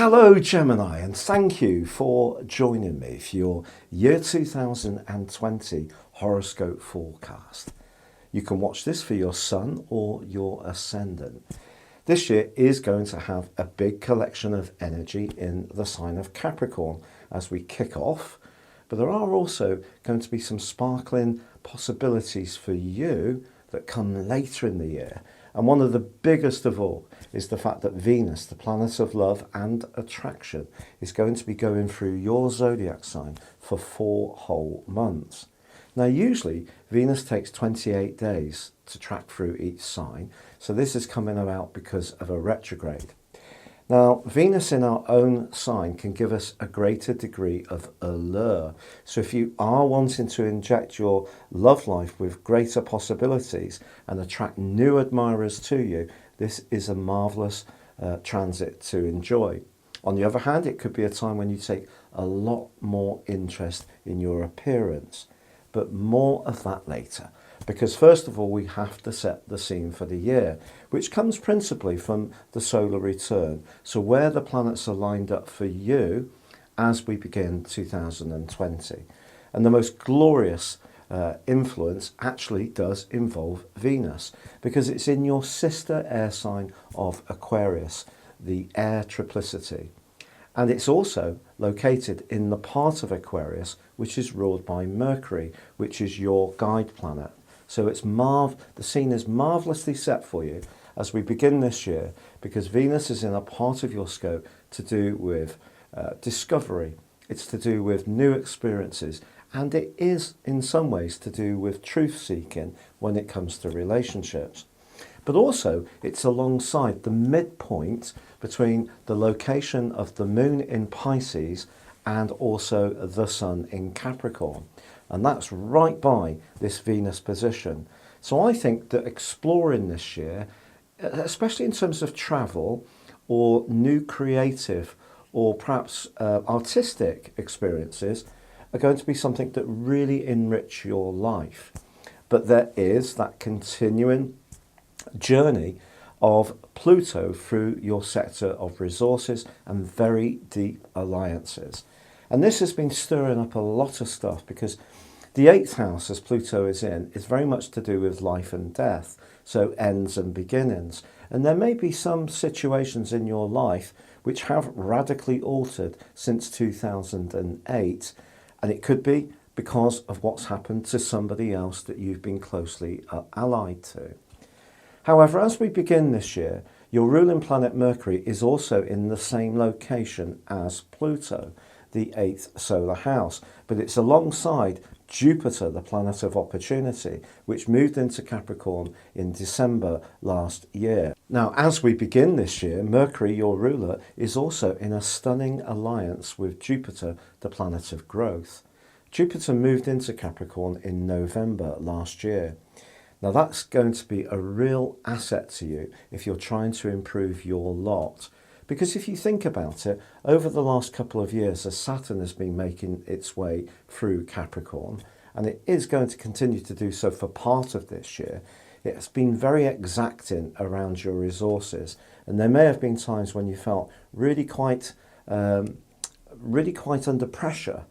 Hello Gemini, and thank you for joining me for your year 2020 horoscope forecast. You can watch this for your sun or your ascendant. This year is going to have a big collection of energy in the sign of Capricorn as we kick off, but there are also going to be some sparkling possibilities for you that come later in the year. And one of the biggest of all is the fact that Venus, the planet of love and attraction, is going to be going through your zodiac sign for 4 whole months. Now, usually Venus takes 28 days to track through each sign, so this is coming about because of a retrograde. Now, Venus in our own sign can give us a greater degree of allure. So if you are wanting to inject your love life with greater possibilities and attract new admirers to you, this is a marvellous transit to enjoy. On the other hand, it could be a time when you take a lot more interest in your appearance. But more of that later. Because first of all, we have to set the scene for the year, which comes principally from the solar return. So where the planets are lined up for you as we begin 2020. And the most glorious influence actually does involve Venus, because it's in your sister air sign of Aquarius, the air triplicity. And it's also located in the part of Aquarius which is ruled by Mercury, which is your guide planet. So it's the scene is marvellously set for you as we begin this year, because Venus is in a part of your scope to do with discovery. It's to do with new experiences, and it is in some ways to do with truth seeking when it comes to relationships. But also it's alongside the midpoint between the location of the moon in Pisces and also the sun in Capricorn. And that's right by this Venus position. So I think that exploring this year, especially in terms of travel or new creative or perhaps artistic experiences, are going to be something that really enrich your life. But there is that continuing journey of Pluto through your sector of resources and very deep alliances. And this has been stirring up a lot of stuff, because the 8th house, as Pluto is in, is very much to do with life and death, so ends and beginnings. And there may be some situations in your life which have radically altered since 2008, and it could be because of what's happened to somebody else that you've been closely allied to. However, as we begin this year, your ruling planet Mercury is also in the same location as Pluto, the 8th solar house, but it's alongside Jupiter, the planet of opportunity, which moved into Capricorn in December last year. Now, as we begin this year, Mercury, your ruler, is also in a stunning alliance with Jupiter, the planet of growth. Jupiter moved into Capricorn in November last year. Now that's going to be a real asset to you if you're trying to improve your lot. Because if you think about it, over the last couple of years, as Saturn has been making its way through Capricorn, and it is going to continue to do so for part of this year, it has been very exacting around your resources. And there may have been times when you felt really quite under pressure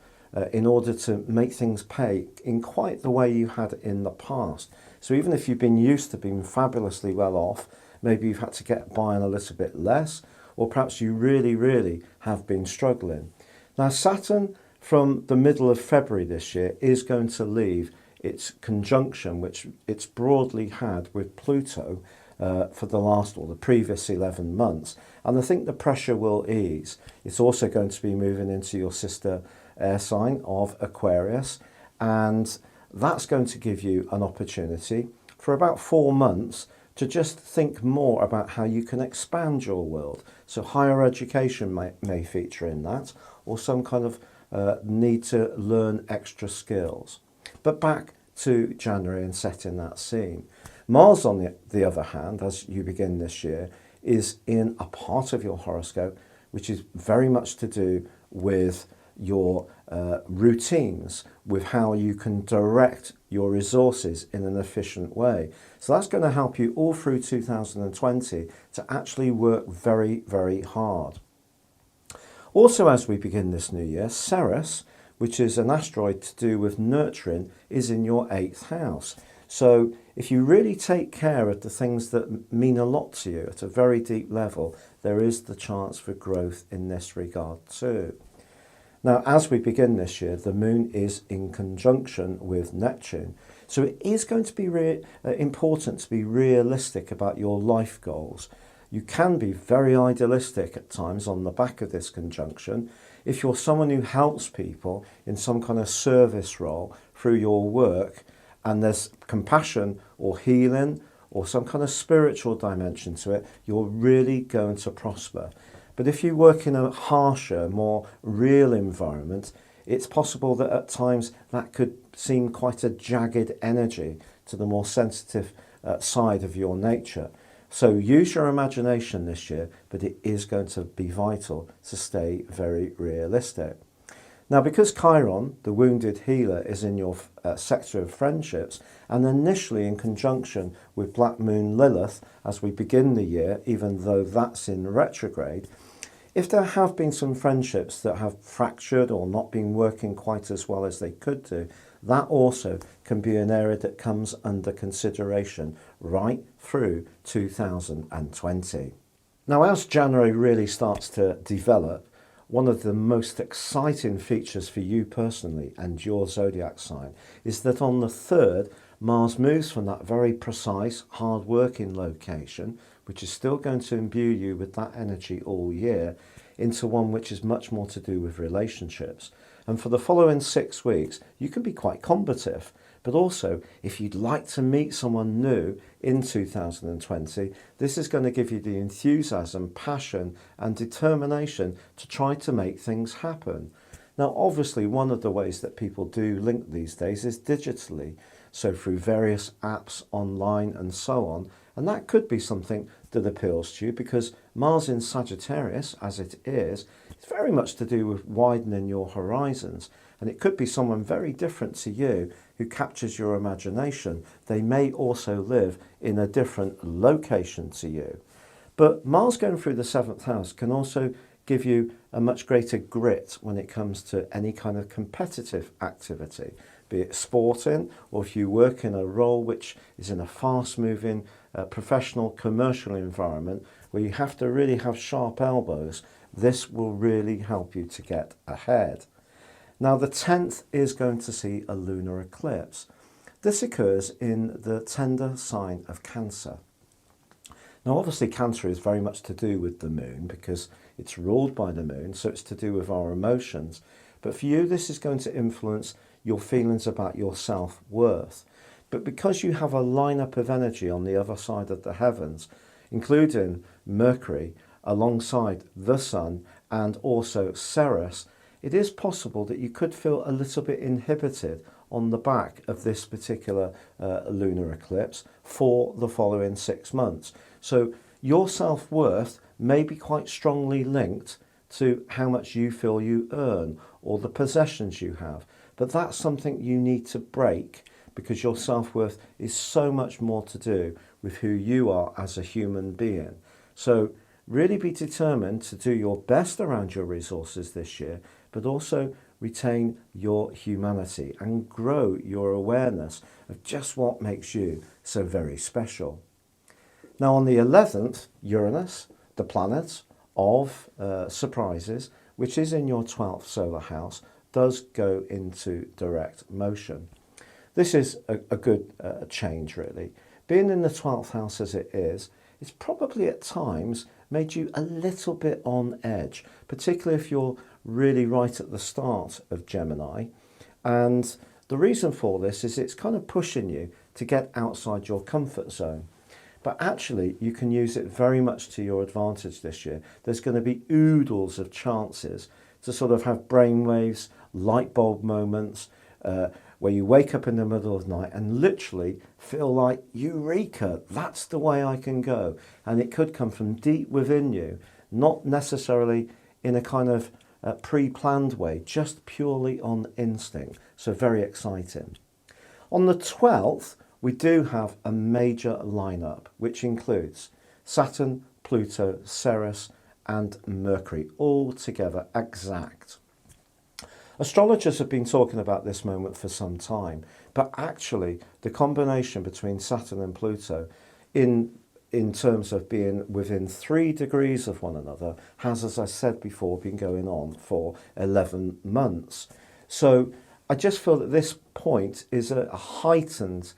in order to make things pay in quite the way you had in the past. So even if you've been used to being fabulously well off, maybe you've had to get by on a little bit less, or perhaps you really have been struggling. Now, Saturn from the middle of February this year is going to leave its conjunction, which it's broadly had with Pluto for the previous 11 months. And I think the pressure will ease. It's also going to be moving into your sister air sign of Aquarius, and that's going to give you an opportunity for about 4 months to just think more about how you can expand your world. So higher education may feature in that, or some kind of need to learn extra skills. But back to January and setting that scene. Mars, on the other hand, as you begin this year, is in a part of your horoscope which is very much to do with your routines, with how you can direct your resources in an efficient way. So that's going to help you all through 2020 to actually work very, very hard. Also, as we begin this new year, Ceres, which is an asteroid to do with nurturing, is in your 8th house. So if you really take care of the things that mean a lot to you at a very deep level, there is the chance for growth in this regard too. Now, as we begin this year, the moon is in conjunction with Neptune. So it is going to be important to be realistic about your life goals. You can be very idealistic at times on the back of this conjunction. If you're someone who helps people in some kind of service role through your work, and there's compassion or healing or some kind of spiritual dimension to it, you're really going to prosper. But if you work in a harsher, more real environment, it's possible that at times that could seem quite a jagged energy to the more sensitive side of your nature. So use your imagination this year, but it is going to be vital to stay very realistic. Now, because Chiron, the wounded healer, is in your sector of friendships and initially in conjunction with Black Moon Lilith as we begin the year, even though that's in retrograde, if there have been some friendships that have fractured or not been working quite as well as they could do, that also can be an area that comes under consideration right through 2020. Now, as January really starts to develop, one of the most exciting features for you personally and your zodiac sign is that on the 3rd, Mars moves from that very precise, hard-working location, which is still going to imbue you with that energy all year, into one which is much more to do with relationships. And for the following 6 weeks, you can be quite combative. But also, if you'd like to meet someone new in 2020, this is going to give you the enthusiasm, passion and determination to try to make things happen. Now, obviously, one of the ways that people do link these days is digitally, so through various apps online and so on. And that could be something that appeals to you because Mars in Sagittarius, as it is, it's very much to do with widening your horizons. And it could be someone very different to you who captures your imagination. They may also live in a different location to you. But Mars going through the 7th house can also give you a much greater grit when it comes to any kind of competitive activity, be it sporting or if you work in a role which is in a fast-moving professional commercial environment where you have to really have sharp elbows. This will really help you to get ahead. Now, the 10th is going to see a lunar eclipse. This occurs in the tender sign of Cancer. Now, obviously, Cancer is very much to do with the moon because it's ruled by the moon, so it's to do with our emotions. But for you, this is going to influence your feelings about your self-worth. But because you have a lineup of energy on the other side of the heavens, including Mercury, alongside the Sun, and also Ceres, it is possible that you could feel a little bit inhibited on the back of this particular lunar eclipse for the following 6 months. So your self-worth may be quite strongly linked to how much you feel you earn or the possessions you have. But that's something you need to break because your self-worth is so much more to do with who you are as a human being. So really be determined to do your best around your resources this year, but also retain your humanity and grow your awareness of just what makes you so very special. Now, on the 11th, Uranus, the planet of surprises, which is in your 12th solar house, does go into direct motion. This is a good change, really. Being in the 12th house as it is, it's probably at times made you a little bit on edge, particularly if you're really right at the start of Gemini. And the reason for this is it's kind of pushing you to get outside your comfort zone. But actually, you can use it very much to your advantage this year. There's going to be oodles of chances to sort of have brainwaves, light bulb moments, where you wake up in the middle of the night and literally feel like, eureka, that's the way I can go. And it could come from deep within you, not necessarily in a kind of pre-planned way, just purely on instinct. So very exciting. On the 12th, we do have a major lineup, which includes Saturn, Pluto, Ceres, and Mercury, all together exact. Astrologers have been talking about this moment for some time, but actually the combination between Saturn and Pluto in terms of being within 3 degrees of one another has, as I said before, been going on for 11 months. So I just feel that this point is a heightened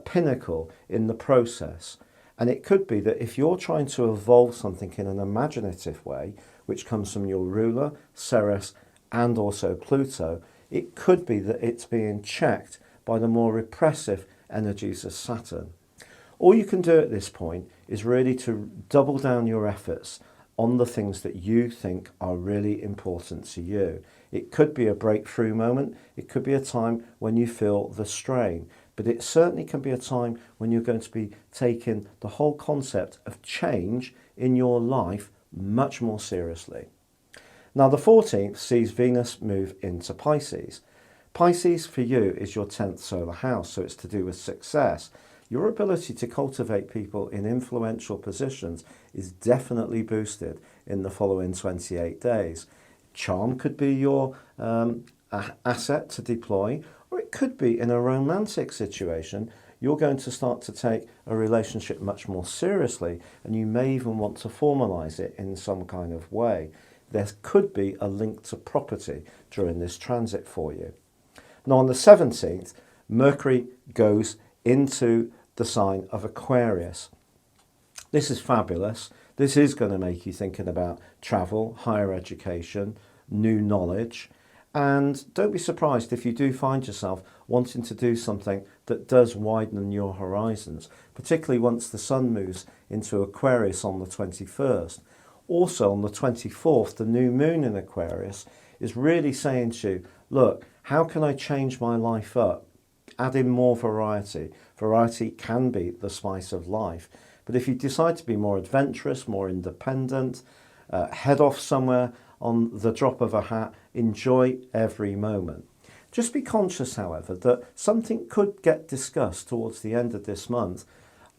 pinnacle in the process. And it could be that if you're trying to evolve something in an imaginative way, which comes from your ruler, Ceres, and also Pluto, it could be that it's being checked by the more repressive energies of Saturn. All you can do at this point is really to double down your efforts on the things that you think are really important to you. It could be a breakthrough moment. It could be a time when you feel the strain. But it certainly can be a time when you're going to be taking the whole concept of change in your life much more seriously. Now, the 14th sees Venus move into Pisces. Pisces for you is your 10th solar house, so it's to do with success. Your ability to cultivate people in influential positions is definitely boosted in the following 28 days. Charm could be your asset to deploy, or it could be in a romantic situation. You're going to start to take a relationship much more seriously, and you may even want to formalize it in some kind of way. There could be a link to property during this transit for you. Now, on the 17th, Mercury goes into the sign of Aquarius. This is fabulous. This is going to make you thinking about travel, higher education, new knowledge. And don't be surprised if you do find yourself wanting to do something that does widen your horizons, particularly once the sun moves into Aquarius on the 21st. Also on the 24th, the new moon in Aquarius is really saying to you, look, how can I change my life up? Add in more variety. Variety can be the spice of life. But if you decide to be more adventurous, more independent, head off somewhere on the drop of a hat, enjoy every moment. Just be conscious, however, that something could get discussed towards the end of this month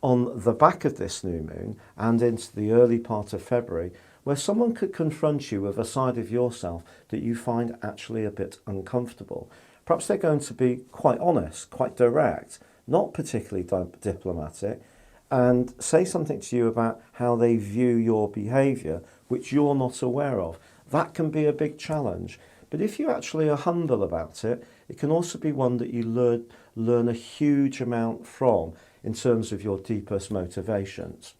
on the back of this new moon and into the early part of February, where someone could confront you with a side of yourself that you find actually a bit uncomfortable. Perhaps they're going to be quite honest, quite direct, not particularly diplomatic, and say something to you about how they view your behaviour, which you're not aware of. That can be a big challenge. But if you actually are humble about it, it can also be one that you learn a huge amount from in terms of your deepest motivations.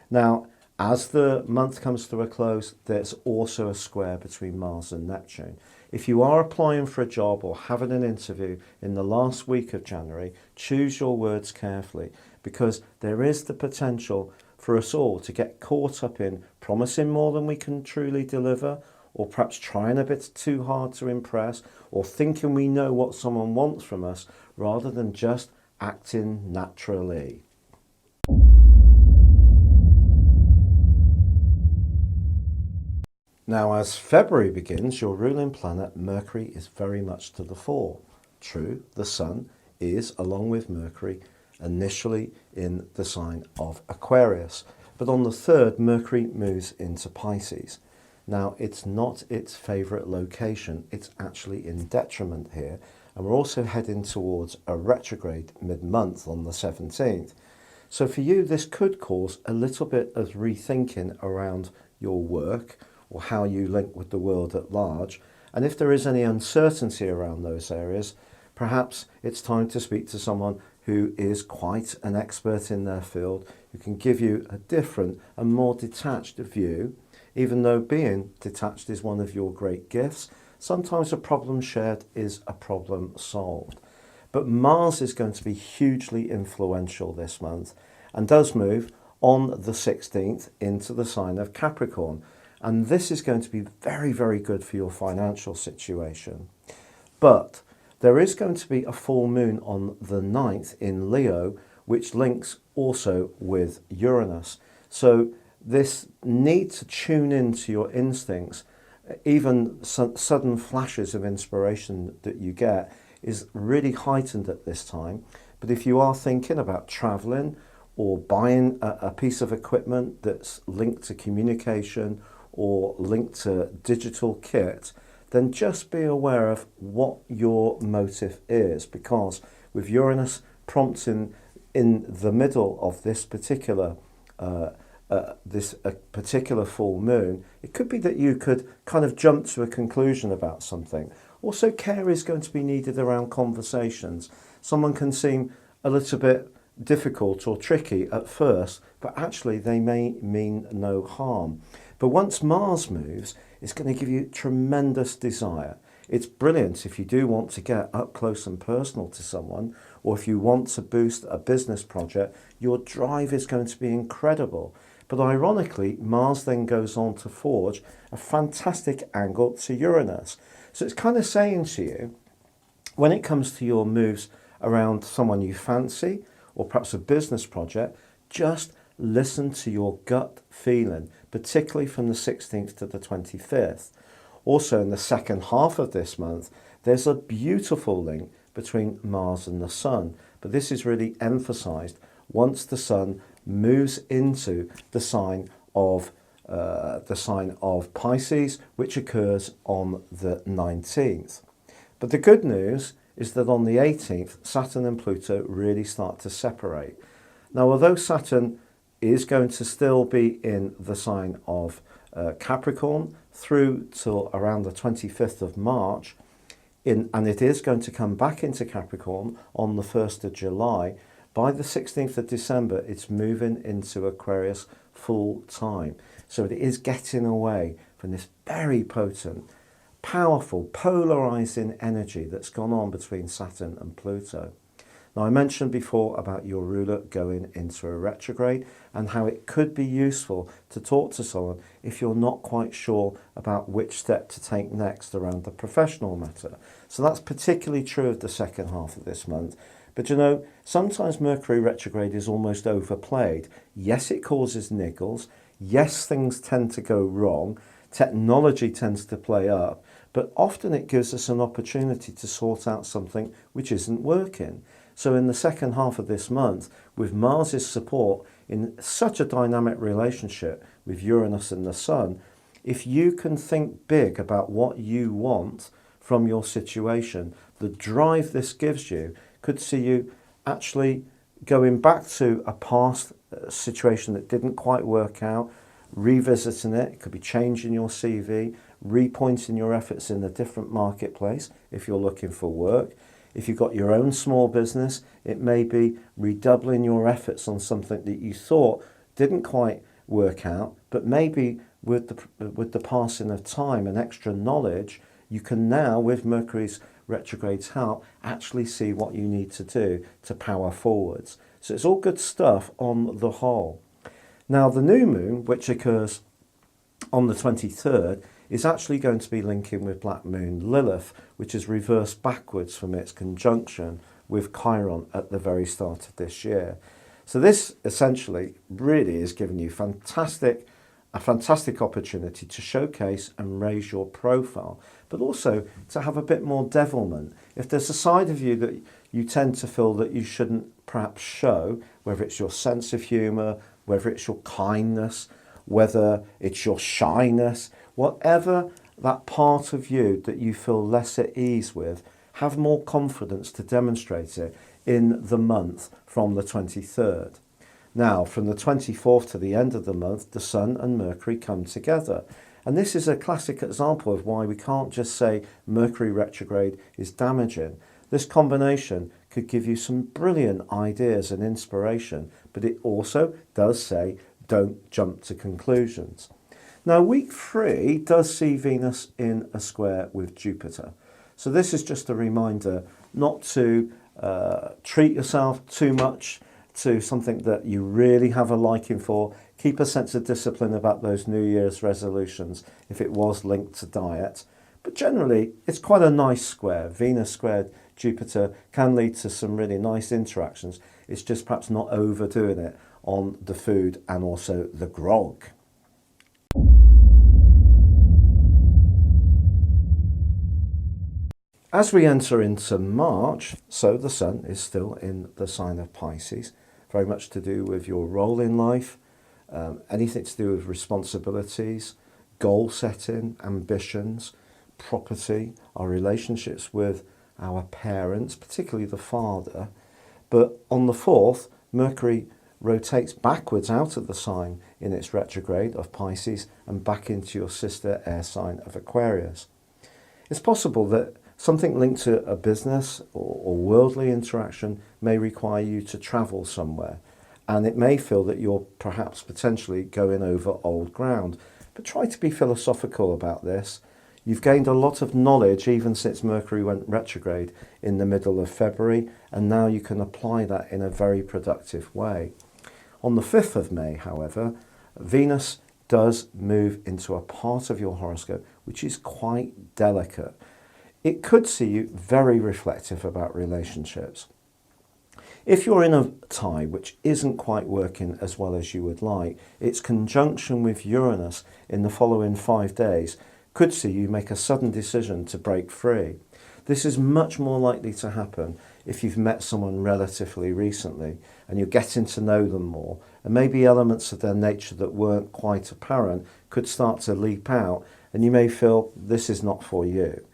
Now, as the month comes to a close, there's also a square between Mars and Neptune. If you are applying for a job or having an interview in the last week of January, choose your words carefully, because there is the potential for us all to get caught up in promising more than we can truly deliver, or perhaps trying a bit too hard to impress, or thinking we know what someone wants from us rather than just acting naturally. Now, as February begins, your ruling planet Mercury is very much to the fore. True, the Sun is, along with Mercury, initially in the sign of Aquarius, but on the 3rd, Mercury moves into Pisces. Now, it's not its favourite location, it's actually in detriment here, and we're also heading towards a retrograde mid-month on the 17th. So for you, this could cause a little bit of rethinking around your work, or how you link with the world at large. And if there is any uncertainty around those areas, perhaps it's time to speak to someone who is quite an expert in their field, who can give you a different and more detached view. Even though being detached is one of your great gifts, sometimes a problem shared is a problem solved. But Mars is going to be hugely influential this month and does move on the 16th into the sign of Capricorn. And this is going to be very, very good for your financial situation. But there is going to be a full moon on the 9th in Leo, which links also with Uranus. So this need to tune into your instincts, even sudden flashes of inspiration that you get, is really heightened at this time. But if you are thinking about traveling or buying a piece of equipment that's linked to communication or linked to digital kit, then just be aware of what your motive is, because with Uranus prompting in the middle of this particular particular full moon, it could be that you could kind of jump to a conclusion about something. Also, care is going to be needed around conversations. Someone can seem a little bit difficult or tricky at first, but actually they may mean no harm. But once Mars moves, it's going to give you tremendous desire. It's brilliant if you do want to get up close and personal to someone, or if you want to boost a business project, your drive is going to be incredible. But ironically, Mars then goes on to forge a fantastic angle to Uranus. So it's kind of saying to you, when it comes to your moves around someone you fancy, or perhaps a business project, just listen to your gut feeling, particularly from the 16th to the 25th. Also, in the second half of this month, there's a beautiful link between Mars and the Sun, but this is really emphasised once the Sun moves into the sign of Pisces, which occurs on the 19th. But the good news is that on the 18th, Saturn and Pluto really start to separate. Now, although Saturn is going to still be in the sign of Capricorn through till around the 25th of March, and it is going to come back into Capricorn on the 1st of July, by the 16th of December, it's moving into Aquarius full time. So it is getting away from this very potent, powerful, polarizing energy that's gone on between Saturn and Pluto. Now, I mentioned before about your ruler going into a retrograde and how it could be useful to talk to someone if you're not quite sure about which step to take next around the professional matter. So that's particularly true of the second half of this month. But you know, sometimes Mercury retrograde is almost overplayed. Yes, it causes niggles. Yes, things tend to go wrong. Technology tends to play up. But often it gives us an opportunity to sort out something which isn't working. So in the second half of this month, with Mars's support in such a dynamic relationship with Uranus and the Sun, if you can think big about what you want from your situation, the drive this gives you could see you actually going back to a past situation that didn't quite work out, revisiting it. It could be changing your CV, repointing your efforts in a different marketplace if you're looking for work. If you've got your own small business, it may be redoubling your efforts on something that you thought didn't quite work out, but maybe with the passing of time and extra knowledge, you can now, with Mercury's retrograde's help, actually see what you need to do to power forwards. So it's all good stuff on the whole. Now, the new moon, which occurs on the 23rd, is actually going to be linking with Black Moon Lilith, which is reversed backwards from its conjunction with Chiron at the very start of this year. So this essentially really is giving you a fantastic opportunity to showcase and raise your profile, but also to have a bit more devilment. If there's a side of you that you tend to feel that you shouldn't perhaps show, whether it's your sense of humour, whether it's your kindness, whether it's your shyness, whatever that part of you that you feel less at ease with, have more confidence to demonstrate it in the month from the 23rd. Now, from the 24th to the end of the month, the Sun and Mercury come together. And this is a classic example of why we can't just say Mercury retrograde is damaging. This combination could give you some brilliant ideas and inspiration, but it also does say don't jump to conclusions. Now, week 3 does see Venus in a square with Jupiter. So this is just a reminder not to treat yourself too much to something that you really have a liking for. Keep a sense of discipline about those New Year's resolutions if it was linked to diet. But generally, it's quite a nice square. Venus squared Jupiter can lead to some really nice interactions. It's just perhaps not overdoing it on the food and also the grog. As we enter into March, so the Sun is still in the sign of Pisces, very much to do with your role in life, anything to do with responsibilities, goal setting, ambitions, property, our relationships with our parents, particularly the father. But on the 4th, Mercury rotates backwards out of the sign in its retrograde of Pisces and back into your sister air sign of Aquarius. It's possible that something linked to a business or worldly interaction may require you to travel somewhere, and it may feel that you're perhaps potentially going over old ground. But try to be philosophical about this. You've gained a lot of knowledge even since Mercury went retrograde in the middle of February, and now you can apply that in a very productive way. On the 5th of May, however, Venus does move into a part of your horoscope which is quite delicate. It could see you very reflective about relationships. If you're in a tie which isn't quite working as well as you would like, its conjunction with Uranus in the following 5 days could see you make a sudden decision to break free. This is much more likely to happen if you've met someone relatively recently and you're getting to know them more, and maybe elements of their nature that weren't quite apparent could start to leap out, and you may feel this is not for you.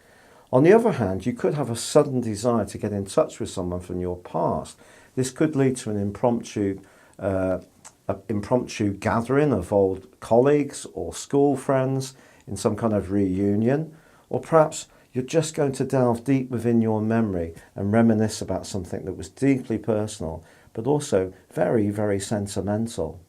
On the other hand, you could have a sudden desire to get in touch with someone from your past. This could lead to an impromptu gathering of old colleagues or school friends in some kind of reunion, or perhaps you're just going to delve deep within your memory and reminisce about something that was deeply personal, but also very, very sentimental.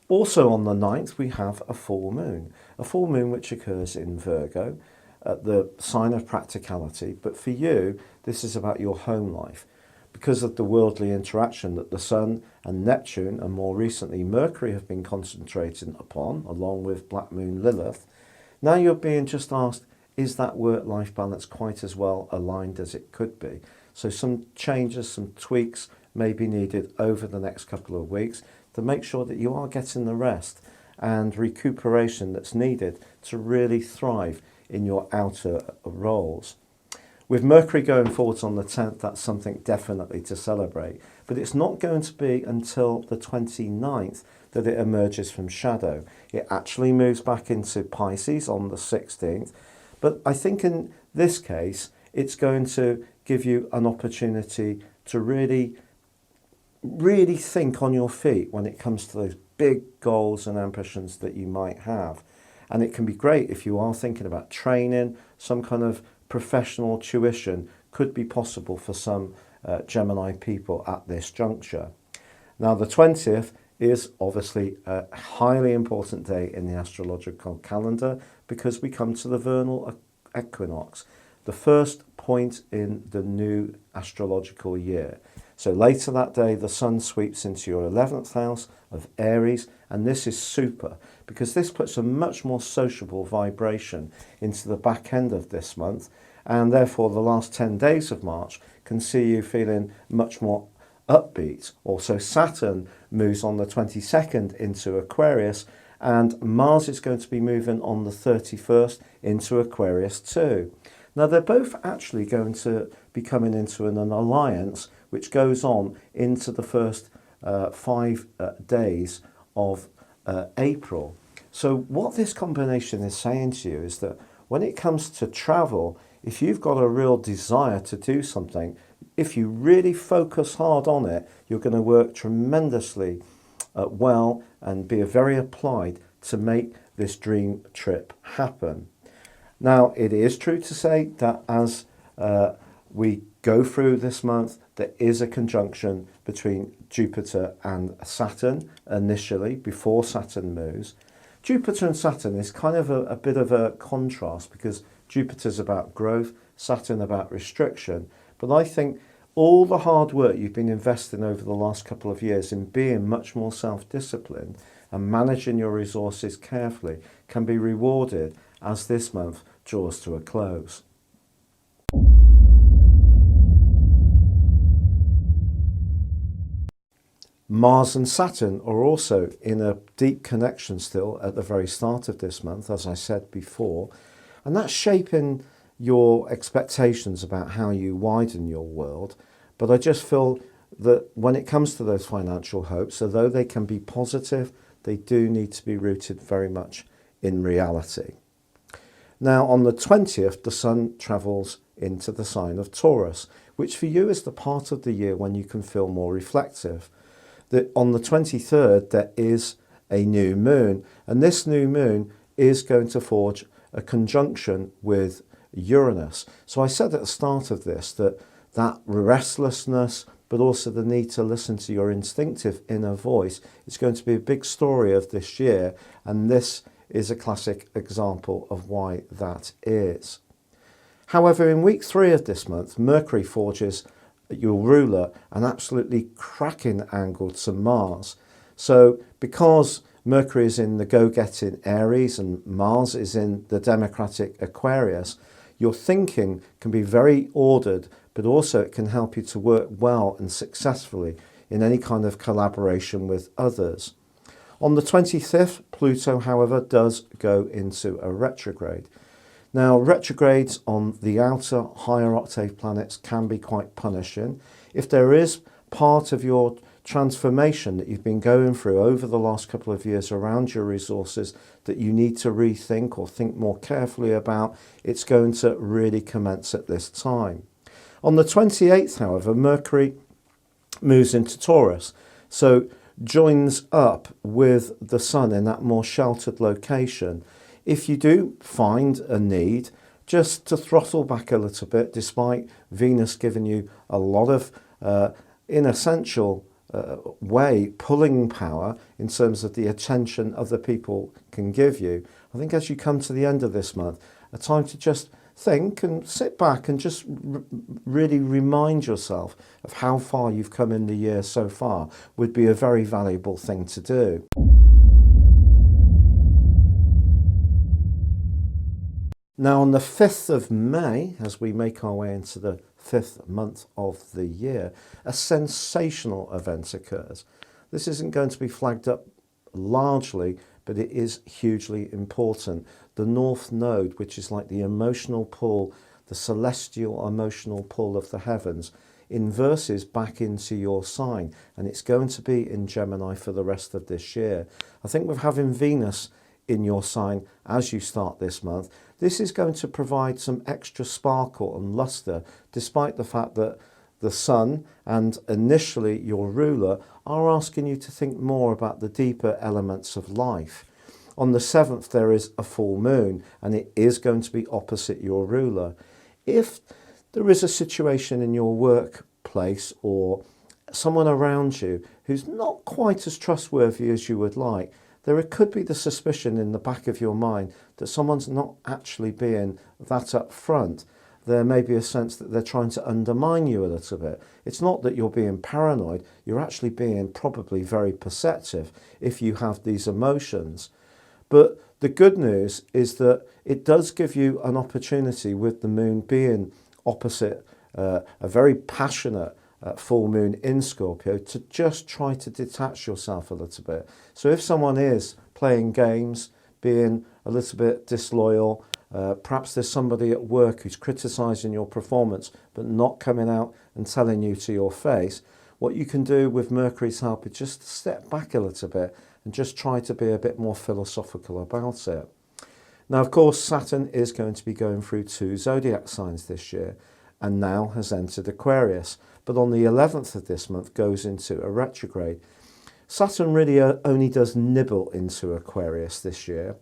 Also on the 9th, we have a full moon which occurs in Virgo, at the sign of practicality. But for you, this is about your home life. Because of the worldly interaction that the Sun and Neptune, and more recently Mercury, have been concentrating upon, along with Black Moon Lilith, now you're being just asked, is that work-life balance quite as well aligned as it could be? So some changes, some tweaks may be needed over the next couple of weeks to make sure that you are getting the rest and recuperation that's needed to really thrive in your outer roles. With Mercury going forwards on the 10th, that's something definitely to celebrate. But it's not going to be until the 29th that it emerges from shadow. It actually moves back into Pisces on the 16th. But I think in this case, it's going to give you an opportunity to really think on your feet when it comes to those big goals and ambitions that you might have. And it can be great if you are thinking about training. Some kind of professional tuition could be possible for some Gemini people at this juncture. Now, the 20th is obviously a highly important day in the astrological calendar because we come to the vernal equinox, the first point in the new astrological year. So later that day, the Sun sweeps into your 11th house of Aries, and this is super because this puts a much more sociable vibration into the back end of this month, and therefore the last 10 days of March can see you feeling much more upbeat. Also, Saturn moves on the 22nd into Aquarius, and Mars is going to be moving on the 31st into Aquarius too. Now, they're both actually going to be coming into an alliance which goes on into the first 5 days of April. So what this combination is saying to you is that when it comes to travel, if you've got a real desire to do something, if you really focus hard on it, you're going to work tremendously well and be very applied to make this dream trip happen. Now, it is true to say that as we go through this month, there is a conjunction between Jupiter and Saturn initially, before Saturn moves. Jupiter and Saturn is kind of a bit of a contrast because Jupiter's about growth, Saturn about restriction. But I think all the hard work you've been investing over the last couple of years in being much more self-disciplined and managing your resources carefully can be rewarded as this month draws to a close. Mars and Saturn are also in a deep connection still at the very start of this month, as I said before, and that's shaping your expectations about how you widen your world. But I just feel that when it comes to those financial hopes, although they can be positive, they do need to be rooted very much in reality. Now on the 20th, the Sun travels into the sign of Taurus, which for you is the part of the year when you can feel more reflective. On the 23rd, there is a new moon, and this new moon is going to forge a conjunction with Uranus. So I said at the start of this that restlessness, but also the need to listen to your instinctive inner voice is going to be a big story of this year, and this is a classic example of why that is. However, in week 3 of this month, Mercury forges your ruler an absolutely cracking angle to Mars. So because Mercury is in the go-getting Aries and Mars is in the democratic Aquarius, your thinking can be very ordered, but also it can help you to work well and successfully in any kind of collaboration with others. On the 25th, Pluto, however, does go into a retrograde. Now, retrogrades on the outer higher octave planets can be quite punishing. If there is part of your transformation that you've been going through over the last couple of years around your resources that you need to rethink or think more carefully about, it's going to really commence at this time. On the 28th, however, Mercury moves into Taurus, so joins up with the Sun in that more sheltered location. If you do find a need just to throttle back a little bit, despite Venus giving you a lot of inessential way pulling power in terms of the attention other people can give you, I think as you come to the end of this month, a time to just think and sit back and just really remind yourself of how far you've come in the year so far would be a very valuable thing to do. Now on the 5th of May, as we make our way into the 5th month of the year, a sensational event occurs. This isn't going to be flagged up largely, but it is hugely important. The North Node, which is like the emotional pull, the celestial emotional pull of the heavens, inverses back into your sign, and it's going to be in Gemini for the rest of this year. I think with having Venus in your sign as you start this month, this is going to provide some extra sparkle and luster, despite the fact that the Sun and initially your ruler are asking you to think more about the deeper elements of life. On the 7th, there is a full moon, and it is going to be opposite your ruler. If there is a situation in your workplace or someone around you who's not quite as trustworthy as you would like, there could be the suspicion in the back of your mind that someone's not actually being that upfront. There may be a sense that they're trying to undermine you a little bit. It's not that you're being paranoid, you're actually being probably very perceptive if you have these emotions. But the good news is that it does give you an opportunity, with the moon being opposite a very passionate full moon in Scorpio, to just try to detach yourself a little bit. So if someone is playing games, being a little bit disloyal, perhaps there's somebody at work who's criticising your performance but not coming out and telling you to your face, what you can do with Mercury's help is just step back a little bit and just try to be a bit more philosophical about it. Now, of course, Saturn is going to be going through 2 zodiac signs this year and now has entered Aquarius, but on the 11th of this month goes into a retrograde. Saturn really only does nibble into Aquarius this year,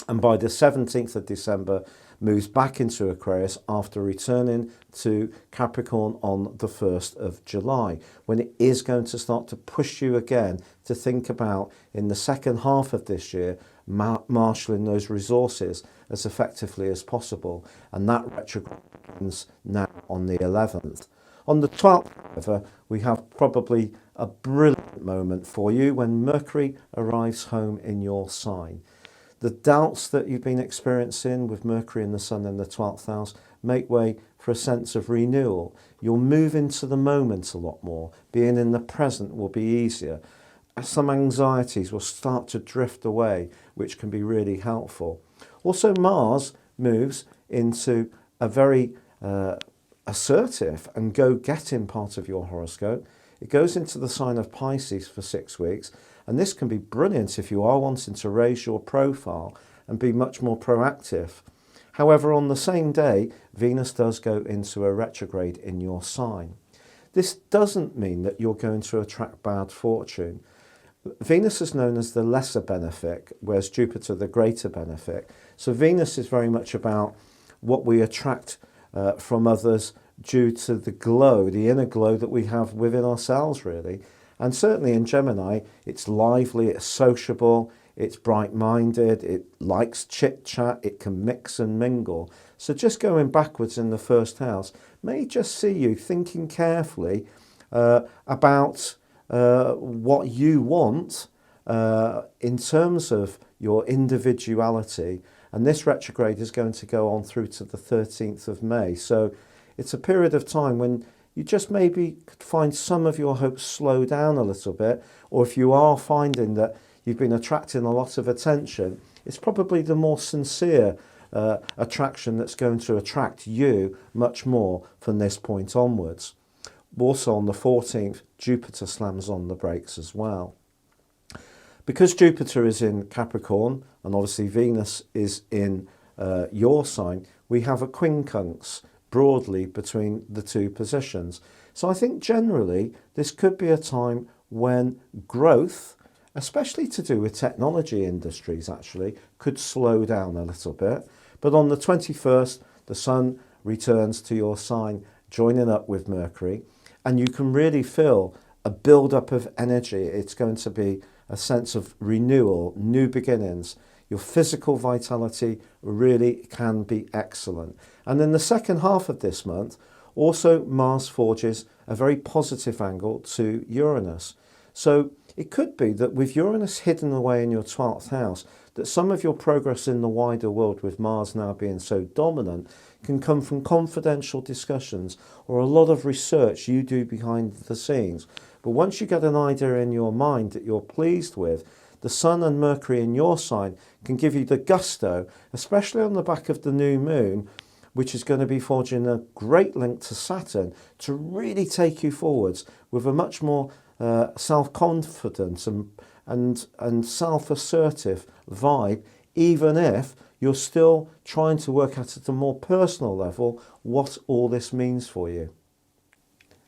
and by the 17th of December moves back into Aquarius after returning to Capricorn on the 1st of July, when it is going to start to push you again to think about, in the second half of this year, marshalling those resources as effectively as possible. And that retrograde begins now on the 11th. On the 12th, however, we have probably a brilliant moment for you when Mercury arrives home in your sign. The doubts that you've been experiencing with Mercury and the Sun in the 12th house make way for a sense of renewal. You'll move into the moment a lot more. Being in the present will be easier. Some anxieties will start to drift away, which can be really helpful. Also, Mars moves into a very assertive and go-getting part of your horoscope. It goes into the sign of Pisces for 6 weeks, And this can be brilliant if you are wanting to raise your profile and be much more proactive. However, on the same day, Venus does go into a retrograde in your sign. This doesn't mean that you're going to attract bad fortune. Venus is known as the lesser benefic, whereas Jupiter the greater benefic. So Venus is very much about what we attract from others due to the glow, the inner glow that we have within ourselves, really. And certainly in Gemini, it's lively, it's sociable, it's bright-minded, it likes chit-chat, it can mix and mingle. So just going backwards in the first house may just see you thinking carefully about what you want in terms of your individuality. And this retrograde is going to go on through to the 13th of May. So it's a period of time when you just maybe could find some of your hopes slow down a little bit, or if you are finding that you've been attracting a lot of attention, it's probably the more sincere attraction that's going to attract you much more from this point onwards. Also on the 14th, Jupiter slams on the brakes as well. Because Jupiter is in Capricorn and obviously Venus is in your sign, we have a quincunx broadly between the two positions. So I think generally this could be a time when growth, especially to do with technology industries actually, could slow down a little bit. But on the 21st, the Sun returns to your sign, joining up with Mercury, and you can really feel a build-up of energy. It's going to be a sense of renewal, new beginnings. Your physical vitality really can be excellent. And in the second half of this month, also Mars forges a very positive angle to Uranus. So it could be that with Uranus hidden away in your 12th house, that some of your progress in the wider world with Mars now being so dominant can come from confidential discussions or a lot of research you do behind the scenes. But once you get an idea in your mind that you're pleased with, the Sun and Mercury in your sign can give you the gusto, especially on the back of the new moon, which is going to be forging a great link to Saturn to really take you forwards with a much more self-confident and self-assertive vibe, even if you're still trying to work out at a more personal level what all this means for you.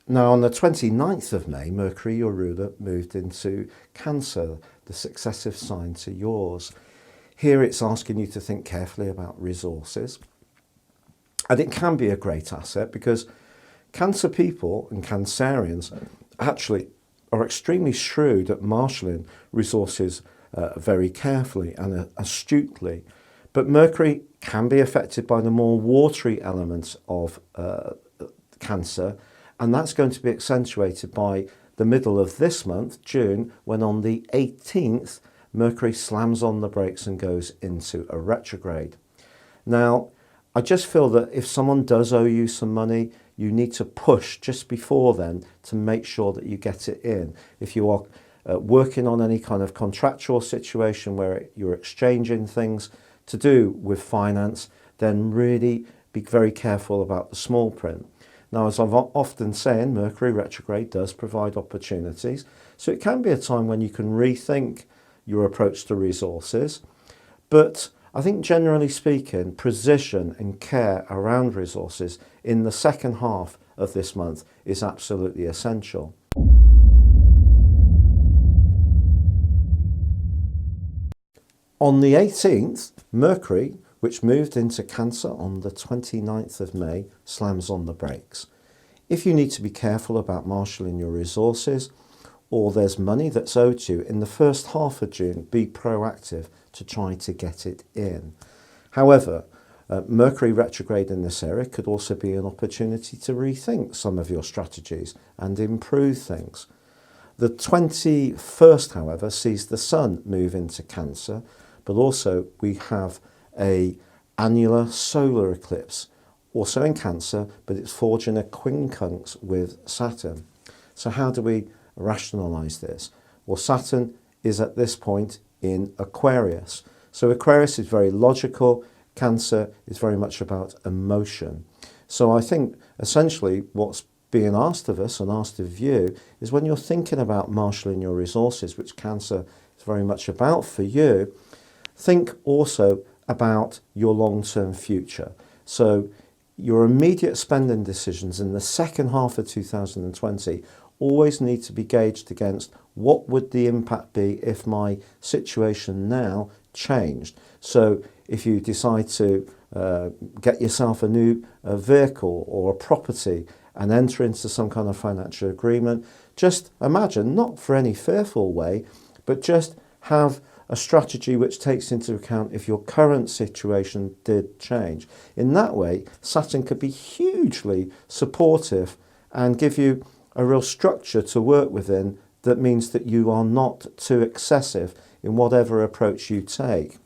Now on the 29th of May, Mercury, your ruler, moved into Cancer, the successive sign to yours. Here it's asking you to think carefully about resources. And it can be a great asset because Cancer people and Cancerians actually are extremely shrewd at marshalling resources very carefully and astutely. But Mercury can be affected by the more watery elements of Cancer, and that's going to be accentuated by the middle of this month, June, when on the 18th, Mercury slams on the brakes and goes into a retrograde. Now, I just feel that if someone does owe you some money, you need to push just before then to make sure that you get it in. If you are working on any kind of contractual situation where you're exchanging things to do with finance, then really be very careful about the small print. Now, as I'm often saying, Mercury retrograde does provide opportunities. So it can be a time when you can rethink your approach to resources. But I think generally speaking, precision and care around resources in the second half of this month is absolutely essential. On the 18th, Mercury, which moved into Cancer on the 29th of May, slams on the brakes. If you need to be careful about marshalling your resources, or there's money that's owed to you in the first half of June, be proactive to try to get it in. However, Mercury retrograde in this area could also be an opportunity to rethink some of your strategies and improve things. The 21st, however, sees the Sun move into Cancer, but also we have an annular solar eclipse, also in Cancer, but it's forging a quincunx with Saturn. So how do we rationalise this? Well, Saturn is at this point in Aquarius. So Aquarius is very logical, Cancer is very much about emotion. So I think essentially what's being asked of us and asked of you is when you're thinking about marshalling your resources, which Cancer is very much about for you, think also about your long-term future. So your immediate spending decisions in the second half of 2020 always need to be gauged against what would the impact be if my situation now changed. So if you decide to get yourself a new vehicle or a property and enter into some kind of financial agreement, just imagine, not for any fearful way, but just have a strategy which takes into account if your current situation did change. In that way, Saturn could be hugely supportive and give you a real structure to work within that means that you are not too excessive in whatever approach you take.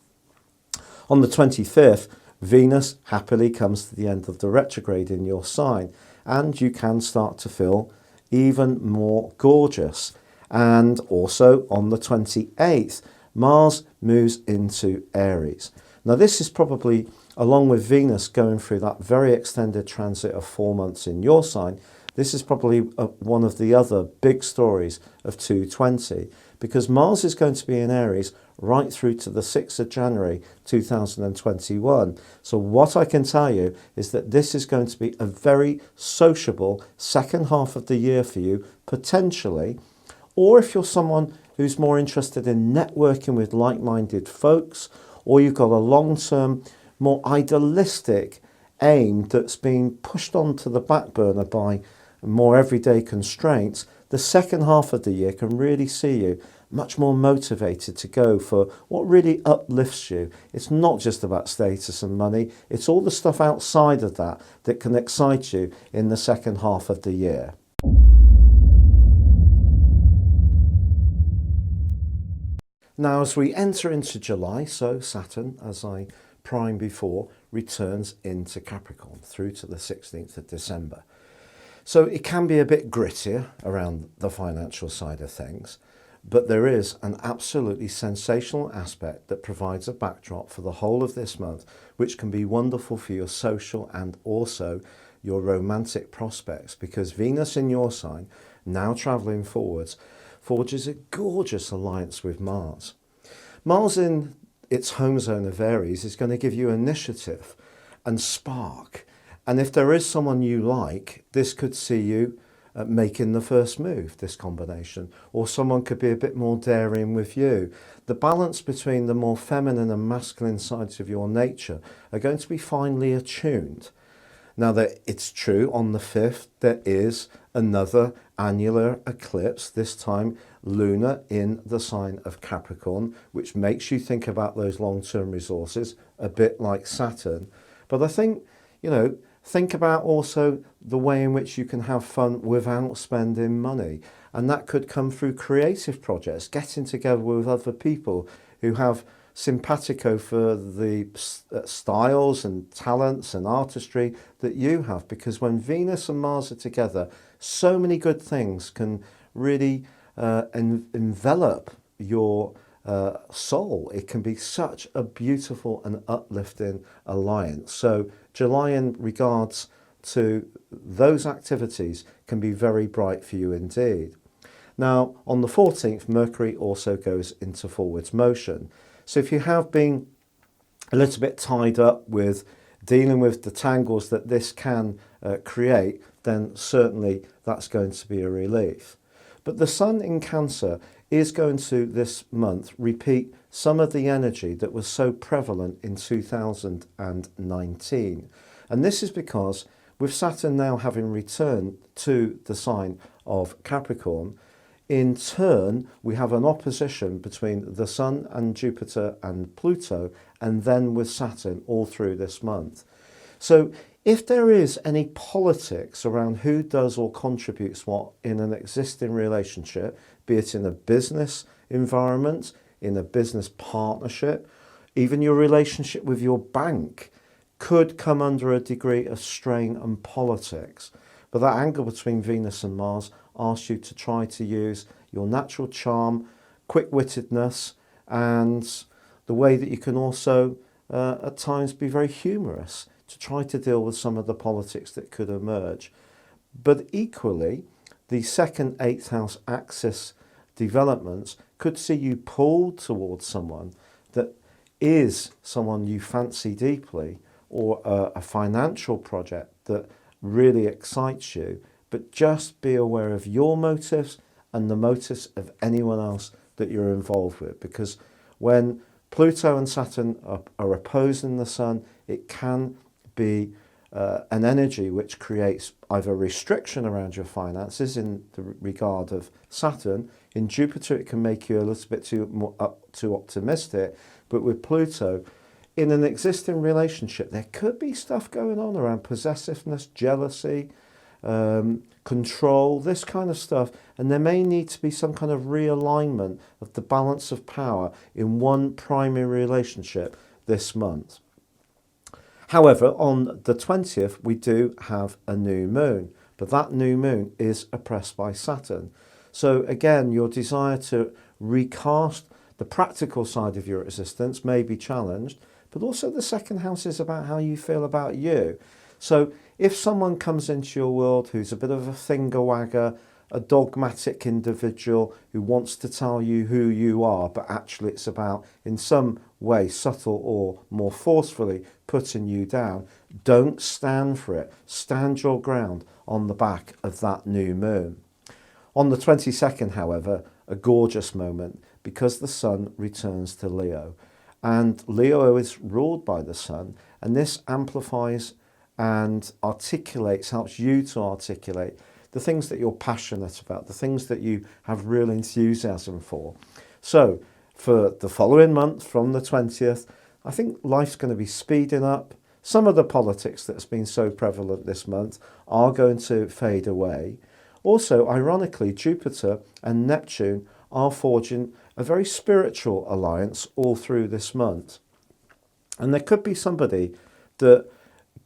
On the 25th, Venus happily comes to the end of the retrograde in your sign, and you can start to feel even more gorgeous. And also on the 28th, Mars moves into Aries. Now this is probably, along with Venus going through that very extended transit of 4 months in your sign, this is probably one of the other big stories of 2020, because Mars is going to be in Aries right through to the 6th of January 2021. So what I can tell you is that this is going to be a very sociable second half of the year for you, potentially. Or if you're someone who's more interested in networking with like-minded folks, or you've got a long-term, more idealistic aim that's being pushed onto the back burner by more everyday constraints, the second half of the year can really see you much more motivated to go for what really uplifts you. It's not just about status and money, it's all the stuff outside of that that can excite you in the second half of the year. Now, as we enter into July, so Saturn, as I primed before, returns into Capricorn through to the 16th of December. So it can be a bit grittier around the financial side of things, but there is an absolutely sensational aspect that provides a backdrop for the whole of this month, which can be wonderful for your social and also your romantic prospects, because Venus in your sign, now travelling forwards, forges a gorgeous alliance with Mars. Mars in its home zone of Aries is going to give you initiative and spark. And if there is someone you like, this could see you making the first move, this combination. Or someone could be a bit more daring with you. The balance between the more feminine and masculine sides of your nature are going to be finely attuned. Now, that it's true, on the 5th, there is another annular eclipse, this time lunar in the sign of Capricorn, which makes you think about those long-term resources, a bit like Saturn. But I think, think about also the way in which you can have fun without spending money. And that could come through creative projects, getting together with other people who have simpatico for the styles and talents and artistry that you have. Because when Venus and Mars are together, so many good things can really envelop your soul. It can be such a beautiful and uplifting alliance. So July in regards to those activities can be very bright for you indeed. Now, on the 14th, Mercury also goes into forwards motion. So if you have been a little bit tied up with dealing with the tangles that this can create, then certainly that's going to be a relief. But the Sun in Cancer is going to, this month, repeat some of the energy that was so prevalent in 2019. And this is because with Saturn now having returned to the sign of Capricorn, in turn, we have an opposition between the Sun and Jupiter and Pluto, and then with Saturn all through this month. So if there is any politics around who does or contributes what in an existing relationship, be it in a business environment, in a business partnership, even your relationship with your bank could come under a degree of strain and politics. But that angle between Venus and Mars asks you to try to use your natural charm, quick-wittedness, and the way that you can also at times be very humorous to try to deal with some of the politics that could emerge. But equally, the second, eighth house axis developments could see you pulled towards someone that is someone you fancy deeply, or a financial project that really excites you. But just be aware of your motives and the motives of anyone else that you're involved with, because when Pluto and Saturn are opposing the Sun, it can be an energy which creates either restriction around your finances in the regard of Saturn. In Jupiter, it can make you a little bit too optimistic, but with Pluto, in an existing relationship, there could be stuff going on around possessiveness, jealousy, control, this kind of stuff, and there may need to be some kind of realignment of the balance of power in one primary relationship this month. However, on the 20th, we do have a new moon, but that new moon is oppressed by Saturn. So again, your desire to recast the practical side of your existence may be challenged, but also the second house is about how you feel about you. So if someone comes into your world who's a bit of a finger-wagger, a dogmatic individual who wants to tell you who you are, but actually it's about, in some way, subtle or more forcefully, putting you down, don't stand for it. Stand your ground on the back of that new moon. On the 22nd, however, a gorgeous moment, because the Sun returns to Leo. And Leo is ruled by the Sun, and this amplifies and articulates, helps you to articulate the things that you're passionate about, the things that you have real enthusiasm for. So for the following month, from the 20th, I think life's going to be speeding up. Some of the politics that's been so prevalent this month are going to fade away. Also, ironically, Jupiter and Neptune are forging a very spiritual alliance all through this month. And there could be somebody that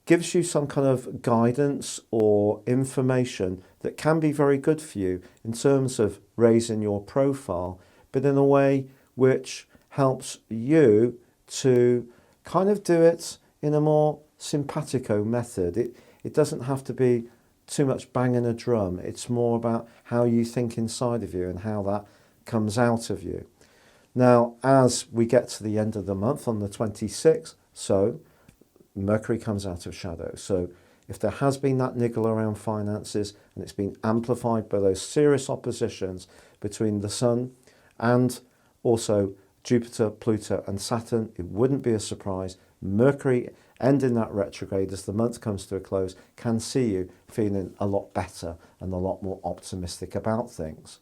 gives you some kind of guidance or information that can be very good for you in terms of raising your profile, but in a way which helps you to kind of do it in a more simpatico method. It doesn't have to be too much banging a drum. It's more about how you think inside of you and how that comes out of you. Now, as we get to the end of the month on the 26th, so Mercury comes out of shadow. So if there has been that niggle around finances and it's been amplified by those serious oppositions between the Sun and also Jupiter, Pluto and Saturn, it wouldn't be a surprise. Mercury ending that retrograde as the month comes to a close can see you feeling a lot better and a lot more optimistic about things.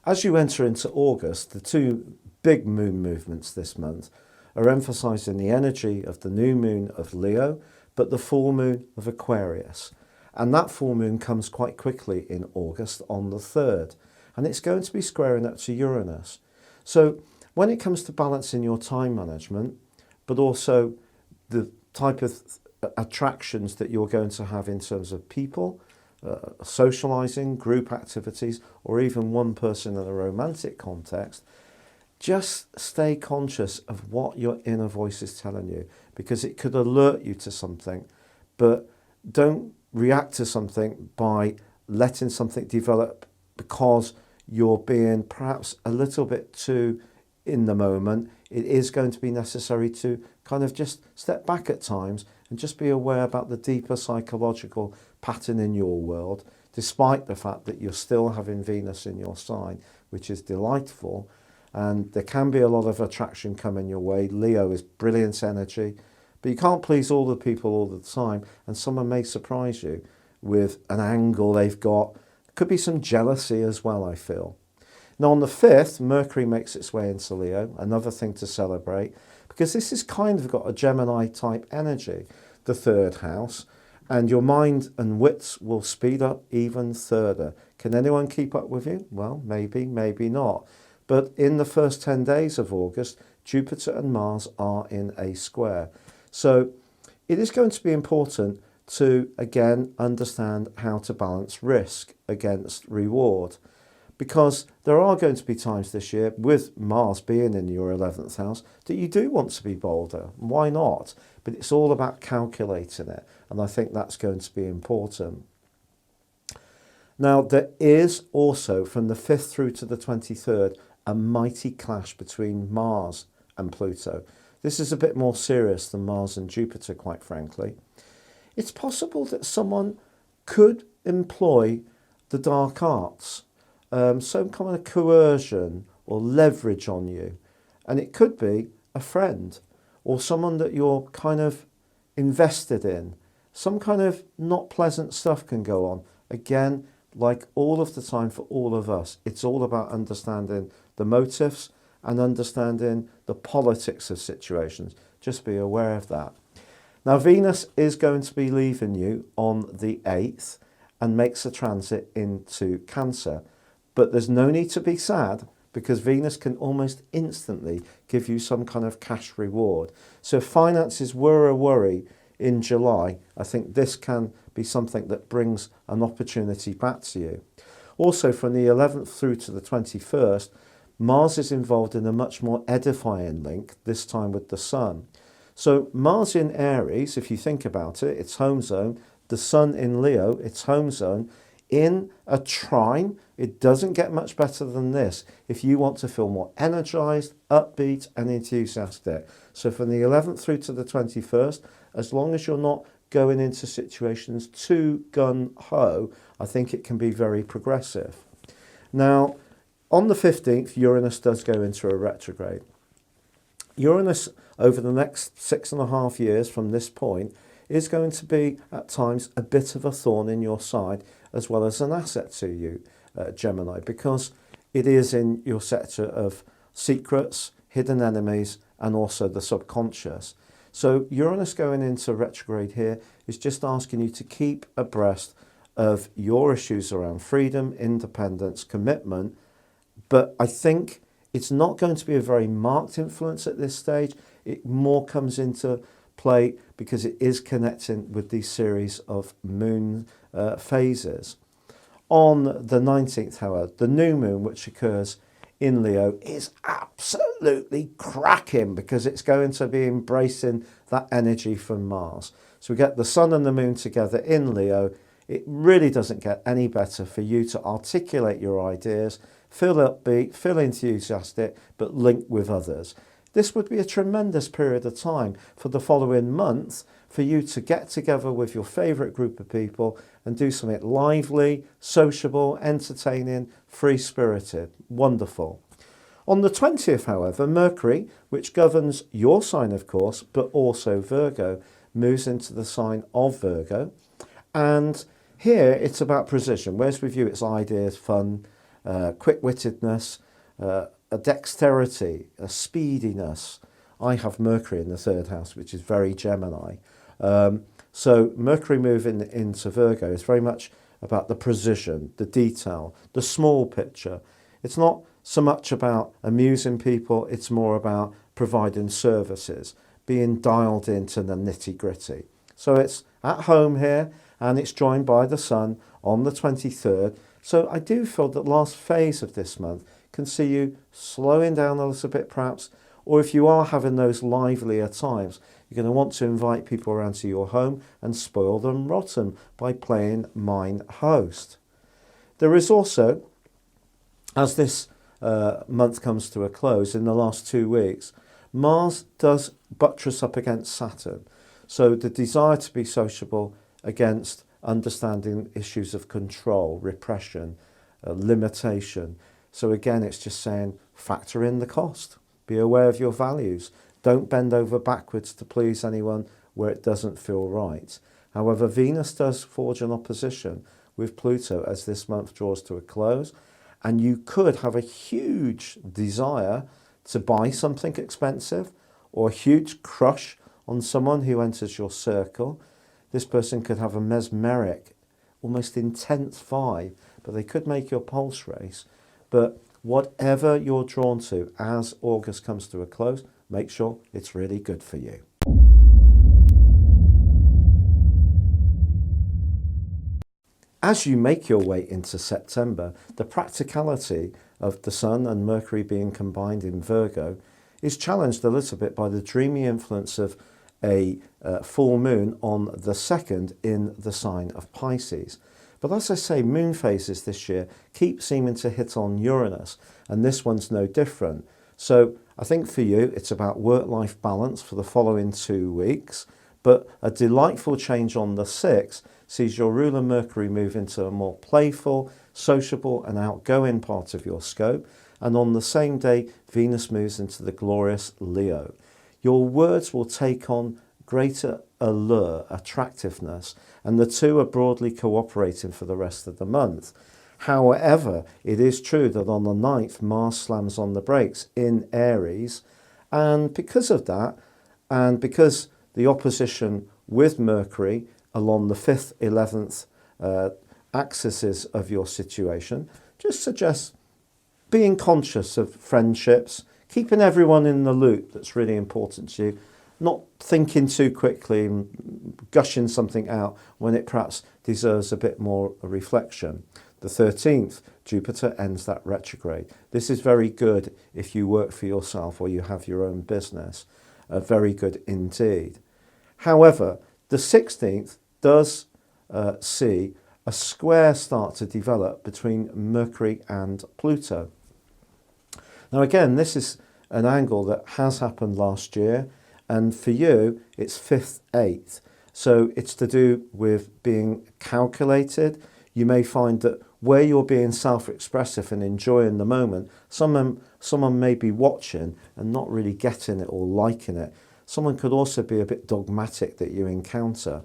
As you enter into August, the two big moon movements this month are emphasising the energy of the new moon of Leo, but the full moon of Aquarius. And that full moon comes quite quickly in August on the 3rd, and it's going to be squaring up to Uranus. So when it comes to balancing your time management, but also the type of attractions that you're going to have in terms of people, socialising, group activities, or even one person in a romantic context, just stay conscious of what your inner voice is telling you, because it could alert you to something, but don't react to something by letting something develop because you're being perhaps a little bit too in the moment. It is going to be necessary to kind of just step back at times and just be aware about the deeper psychological pattern in your world, despite the fact that you're still having Venus in your sign, which is delightful. And there can be a lot of attraction coming your way. Leo is brilliant energy, but you can't please all the people all the time, and someone may surprise you with an angle they've got. Could be some jealousy as well, I feel. Now on the 5th, Mercury makes its way into Leo, another thing to celebrate, because this has kind of got a Gemini type energy, the 3rd house, and your mind and wits will speed up even further. Can anyone keep up with you? Well, maybe, maybe not. But in the first 10 days of August, Jupiter and Mars are in a square. So it is going to be important to, again, understand how to balance risk against reward. because there are going to be times this year, with Mars being in your 11th house, that you do want to be bolder. Why not? But it's all about calculating it, and I think that's going to be important. Now, there is also, from the 5th through to the 23rd, a mighty clash between Mars and Pluto. This is a bit more serious than Mars and Jupiter, quite frankly. It's possible that someone could employ the dark arts, some kind of coercion or leverage on you. And it could be a friend or someone that you're kind of invested in. Some kind of not pleasant stuff can go on. Again, like all of the time for all of us, it's all about understanding the motives and understanding the politics of situations. Just be aware of that. Now, Venus is going to be leaving you on the 8th and makes a transit into Cancer. But there's no need to be sad, because Venus can almost instantly give you some kind of cash reward. So if finances were a worry in July, I think this can be something that brings an opportunity back to you. Also, from the 11th through to the 21st, Mars is involved in a much more edifying link, this time with the Sun. So Mars in Aries, if you think about it, its home zone, the Sun in Leo, its home zone, in a trine. It doesn't get much better than this if you want to feel more energized, upbeat and enthusiastic. So from the 11th through to the 21st, as long as you're not going into situations too gun-ho, I think it can be very progressive. Now, on the 15th, Uranus does go into a retrograde. Uranus, over the next 6.5 years from this point, is going to be, at times, a bit of a thorn in your side, as well as an asset to you, Gemini, because it is in your sector of secrets, hidden enemies, and also the subconscious. So Uranus going into retrograde here is just asking you to keep abreast of your issues around freedom, independence, commitment. But I think it's not going to be a very marked influence at this stage. It more comes into play because it is connecting with these series of moon phases. On the 19th, however, the new moon, which occurs in Leo, is absolutely cracking because it's going to be embracing that energy from Mars. So we get the Sun and the Moon together in Leo. It really doesn't get any better for you to articulate your ideas, feel upbeat, feel enthusiastic, but link with others. This would be a tremendous period of time for the following month for you to get together with your favourite group of people and do something lively, sociable, entertaining, free-spirited. Wonderful. On the 20th, however, Mercury, which governs your sign, of course, but also Virgo, moves into the sign of Virgo. And here it's about precision. Whereas with you, it's ideas, fun, quick-wittedness, a dexterity, a speediness. I have Mercury in the 3rd house, which is very Gemini. So Mercury moving into Virgo is very much about the precision, the detail, the small picture. It's not so much about amusing people, it's more about providing services, being dialed into the nitty-gritty. So it's at home here, and it's joined by the Sun on the 23rd. So I do feel that last phase of this month can see you slowing down a little bit perhaps, or if you are having those livelier times, you're going to want to invite people around to your home and spoil them rotten by playing Mine Host. There is also, as this month comes to a close in the last 2 weeks, Mars does buttress up against Saturn. So the desire to be sociable against understanding issues of control, repression, limitation. So again, it's just saying factor in the cost. Be aware of your values. Don't bend over backwards to please anyone where it doesn't feel right. However, Venus does forge an opposition with Pluto as this month draws to a close, and you could have a huge desire to buy something expensive or a huge crush on someone who enters your circle. This person could have a mesmeric, almost intense vibe, but they could make your pulse race. But whatever you're drawn to as August comes to a close, make sure it's really good for you. As you make your way into September, the practicality of the Sun and Mercury being combined in Virgo is challenged a little bit by the dreamy influence of a full moon on the 2nd in the sign of Pisces. But as I say, moon phases this year keep seeming to hit on Uranus, and this one's no different. So I think for you, it's about work-life balance for the following 2 weeks, but a delightful change on the 6th sees your ruler Mercury move into a more playful, sociable and outgoing part of your scope, and on the same day, Venus moves into the glorious Leo. Your words will take on greater allure, attractiveness, and the two are broadly cooperating for the rest of the month. However, it is true that on the 9th, Mars slams on the brakes in Aries, and because of that, and because the opposition with Mercury along the 5th, 11th axes of your situation, just suggests being conscious of friendships, keeping everyone in the loop that's really important to you, not thinking too quickly and gushing something out when it perhaps deserves a bit more reflection. The 13th, Jupiter ends that retrograde. This is very good if you work for yourself or you have your own business. Very good indeed. However, the 16th does see a square start to develop between Mercury and Pluto. Now again, this is an angle that has happened last year, and for you it's 5th, 8th. So it's to do with being calculated. You may find that where you're being self-expressive and enjoying the moment, someone may be watching and not really getting it or liking it. Someone could also be a bit dogmatic that you encounter.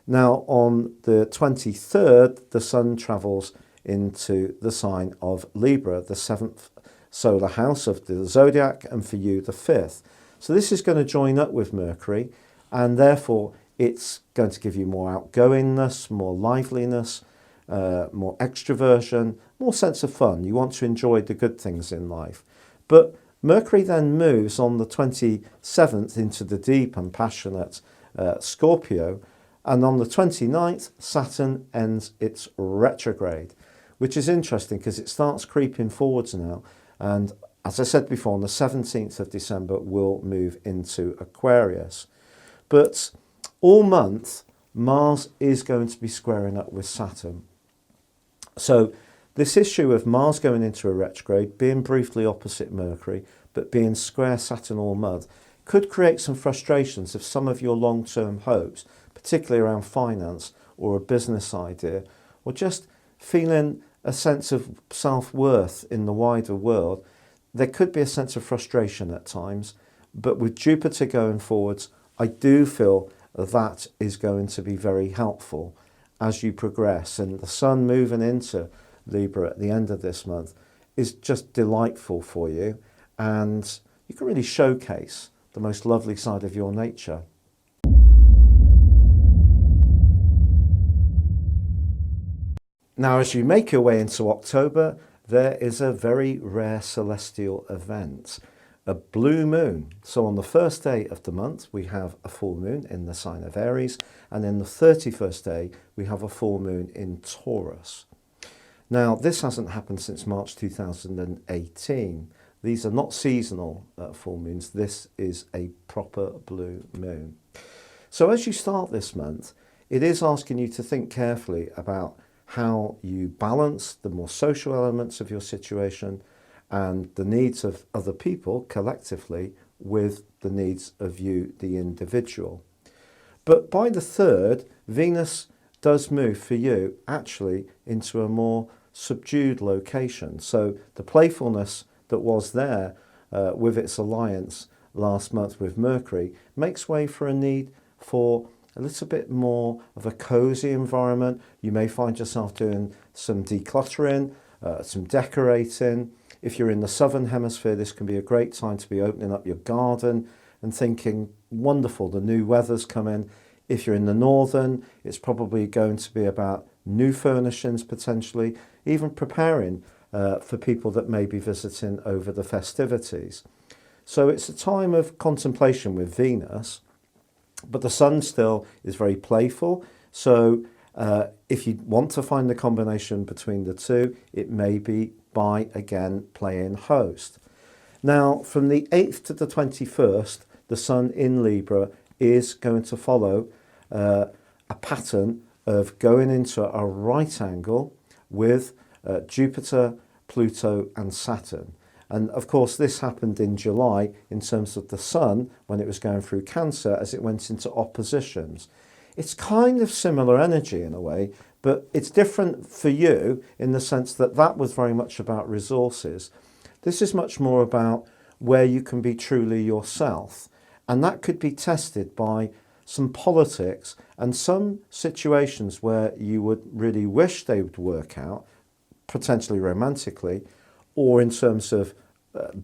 Now on the 23rd, the Sun travels into the sign of Libra, the 7th solar house of the Zodiac, and for you the 5th. So this is going to join up with Mercury, and therefore it's going to give you more outgoingness, more liveliness, more extroversion, more sense of fun. You want to enjoy the good things in life. But Mercury then moves on the 27th into the deep and passionate Scorpio, and on the 29th, Saturn ends its retrograde, which is interesting because it starts creeping forwards now. And as I said before, on the 17th of December, we'll move into Aquarius. But all month, Mars is going to be squaring up with Saturn. So this issue of Mars going into a retrograde, being briefly opposite Mercury, but being square Saturn all month, could create some frustrations if some of your long-term hopes, particularly around finance or a business idea, or just feeling a sense of self-worth in the wider world, there could be a sense of frustration at times. But with Jupiter going forwards, I do feel that is going to be very helpful as you progress. And the Sun moving into Libra at the end of this month is just delightful for you, and you can really showcase the most lovely side of your nature. Now, as you make your way into October, there is a very rare celestial event, a blue moon. So on the first day of the month, we have a full moon in the sign of Aries, and in the 31st day, we have a full moon in Taurus. Now, this hasn't happened since March 2018. These are not seasonal full moons. This is a proper blue moon. So as you start this month, it is asking you to think carefully about how you balance the more social elements of your situation and the needs of other people collectively with the needs of you, the individual. But by the 3rd, Venus does move for you actually into a more subdued location. So the playfulness that was there with its alliance last month with Mercury makes way for a need for a little bit more of a cozy environment. You may find yourself doing some decluttering, some decorating. If you're in the southern hemisphere, this can be a great time to be opening up your garden and thinking, wonderful, the new weather's coming. If you're in the northern, it's probably going to be about new furnishings potentially, even preparing for people that may be visiting over the festivities. So it's a time of contemplation with Venus, but the Sun still is very playful. So If you want to find the combination between the two, it may be by, again, playing host. Now, from the 8th to the 21st, the Sun in Libra is going to follow a pattern of going into a right angle with Jupiter, Pluto and Saturn. And of course this happened in July in terms of the Sun when it was going through Cancer as it went into oppositions. It's kind of similar energy in a way, but it's different for you in the sense that that was very much about resources. This is much more about where you can be truly yourself. And that could be tested by some politics and some situations where you would really wish they would work out, potentially romantically, or in terms of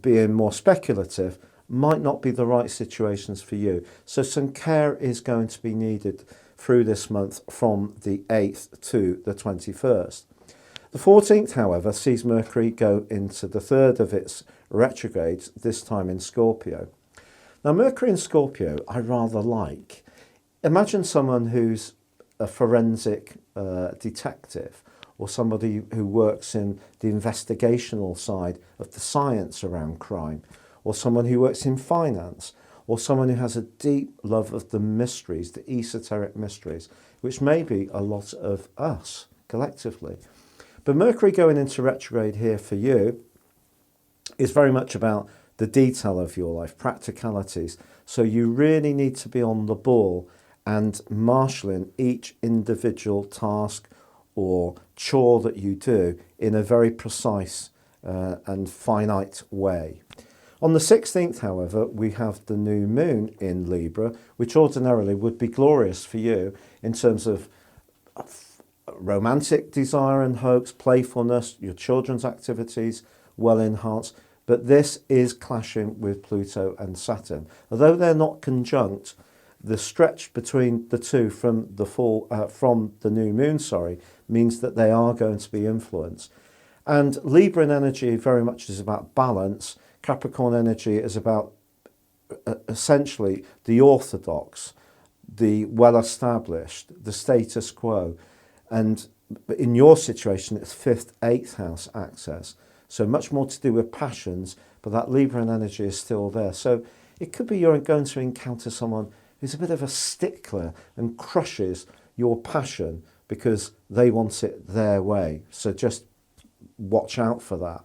being more speculative, might not be the right situations for you. So some care is going to be needed through this month from the 8th to the 21st. The 14th, however, sees Mercury go into the third of its retrogrades, this time in Scorpio. Now, Mercury in Scorpio, I rather like. Imagine someone who's a forensic detective, or somebody who works in the investigational side of the science around crime, or someone who works in finance, or someone who has a deep love of the mysteries, the esoteric mysteries, which may be a lot of us collectively. But Mercury going into retrograde here for you is very much about the detail of your life, practicalities. So you really need to be on the ball and marshalling each individual task or chore that you do in a very precise and finite way. On the 16th, however, we have the new moon in Libra, which ordinarily would be glorious for you in terms of romantic desire and hopes, playfulness, your children's activities, well enhanced. But this is clashing with Pluto and Saturn. Although they're not conjunct, the stretch between the two from the new moon, means that they are going to be influenced. And Libran energy very much is about balance. Capricorn energy is about essentially the orthodox, the well-established, the status quo. And in your situation, it's 5th, 8th house access. So much more to do with passions, but that Libran energy is still there. So it could be you're going to encounter someone who's a bit of a stickler and crushes your passion because they want it their way. So just watch out for that.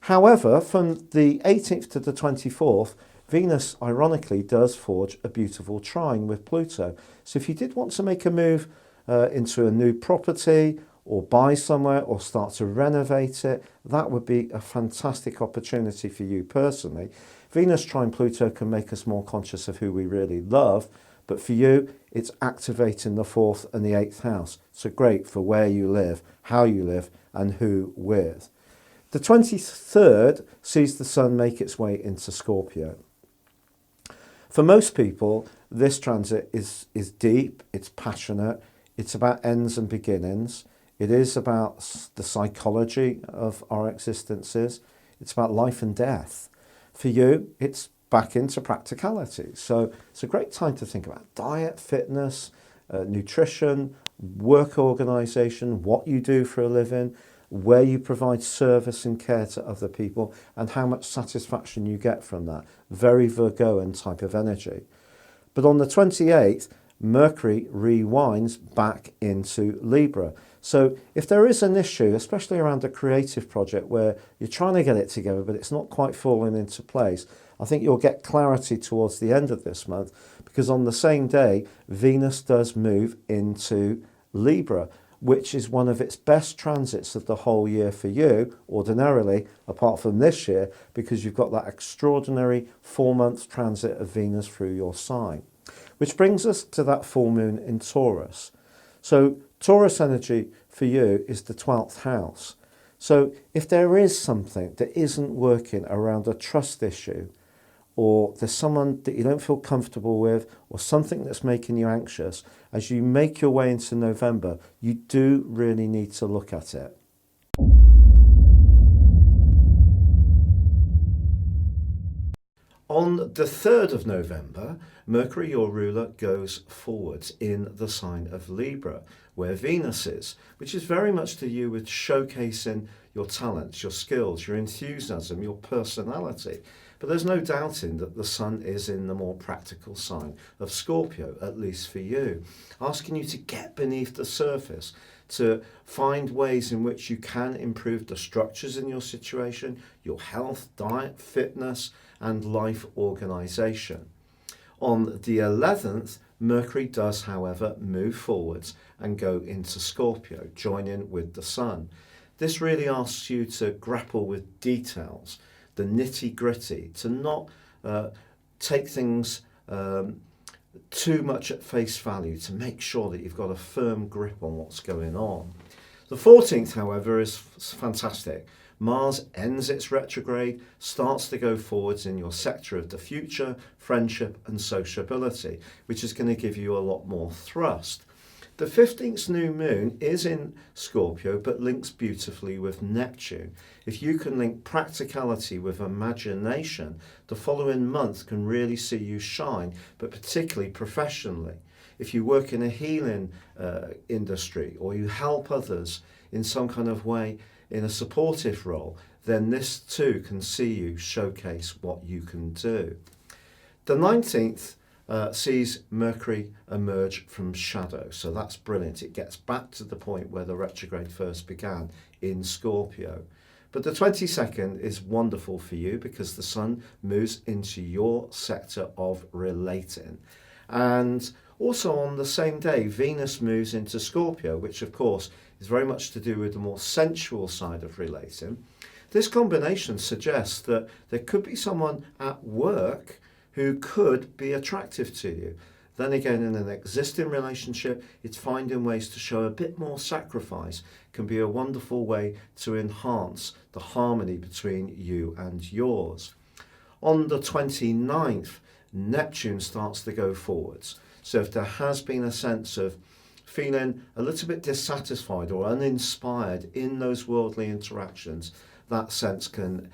However, from the 18th to the 24th, Venus, ironically, does forge a beautiful trine with Pluto. So if you did want to make a move into a new property or buy somewhere or start to renovate it, that would be a fantastic opportunity for you personally. Venus trine Pluto can make us more conscious of who we really love, but for you, it's activating the 4th and the 8th house. So great for where you live, how you live, and who with. The 23rd sees the Sun make its way into Scorpio. For most people, this transit is deep, it's passionate, it's about ends and beginnings. It is about the psychology of our existences. It's about life and death. For you, it's back into practicality. So it's a great time to think about diet, fitness, nutrition, work organisation, what you do for a living, where you provide service and care to other people, and how much satisfaction you get from that. Very Virgoan type of energy. But on the 28th, Mercury rewinds back into Libra. So if there is an issue, especially around a creative project where you're trying to get it together, but it's not quite falling into place, I think you'll get clarity towards the end of this month, because on the same day, Venus does move into Libra, which is one of its best transits of the whole year for you, ordinarily, apart from this year, because you've got that extraordinary 4-month transit of Venus through your sign. Which brings us to that full moon in Taurus. So Taurus energy for you is the 12th house. So if there is something that isn't working around a trust issue, or there's someone that you don't feel comfortable with, or something that's making you anxious, as you make your way into November, you do really need to look at it. On the 3rd of November, Mercury, your ruler, goes forwards in the sign of Libra, where Venus is, which is very much to do with showcasing your talents, your skills, your enthusiasm, your personality. But there's no doubting that the Sun is in the more practical sign of Scorpio, at least for you, asking you to get beneath the surface, to find ways in which you can improve the structures in your situation, your health, diet, fitness, and life organisation. On the 11th, Mercury does, however, move forwards and go into Scorpio, joining with the Sun. This really asks you to grapple with details, the nitty-gritty, to not take things too much at face value, to make sure that you've got a firm grip on what's going on. The 14th, however, is fantastic. Mars ends its retrograde, starts to go forwards in your sector of the future, friendship and sociability, which is going to give you a lot more thrust. The 15th new moon is in Scorpio, but links beautifully with Neptune. If you can link practicality with imagination, the following month can really see you shine, but particularly professionally. If you work in a healing industry, or you help others in some kind of way in a supportive role, then this too can see you showcase what you can do. The 19th sees Mercury emerge from shadow, so that's brilliant. It gets back to the point where the retrograde first began in Scorpio. But the 22nd is wonderful for you because the Sun moves into your sector of relating. And also on the same day, Venus moves into Scorpio, which of course is very much to do with the more sensual side of relating. This combination suggests that there could be someone at work who could be attractive to you. Then again, in an existing relationship, it's finding ways to show a bit more sacrifice can be a wonderful way to enhance the harmony between you and yours. On the 29th, Neptune starts to go forwards. So if there has been a sense of feeling a little bit dissatisfied or uninspired in those worldly interactions, that sense can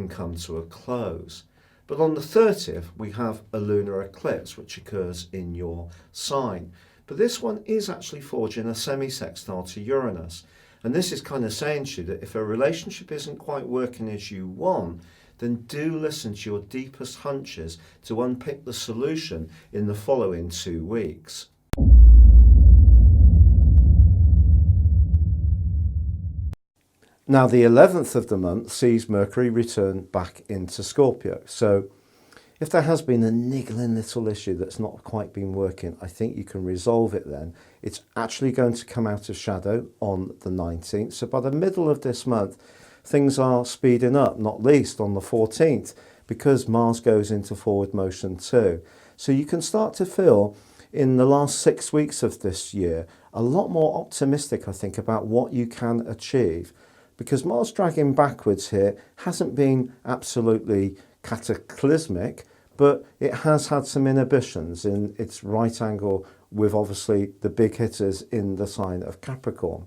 come to a close. But on the 30th, we have a lunar eclipse, which occurs in your sign. But this one is actually forging a semi-sextile to Uranus. And this is kind of saying to you that if a relationship isn't quite working as you want, then do listen to your deepest hunches to unpick the solution in the following 2 weeks. Now, the 11th of the month sees Mercury return back into Scorpio. So if there has been a niggling little issue that's not quite been working, I think you can resolve it then. It's actually going to come out of shadow on the 19th. So by the middle of this month, things are speeding up, not least on the 14th, because Mars goes into forward motion too. So you can start to feel in the last 6 weeks of this year a lot more optimistic, I think, about what you can achieve. Because Mars dragging backwards here hasn't been absolutely cataclysmic, but it has had some inhibitions in its right angle with obviously the big hitters in the sign of Capricorn.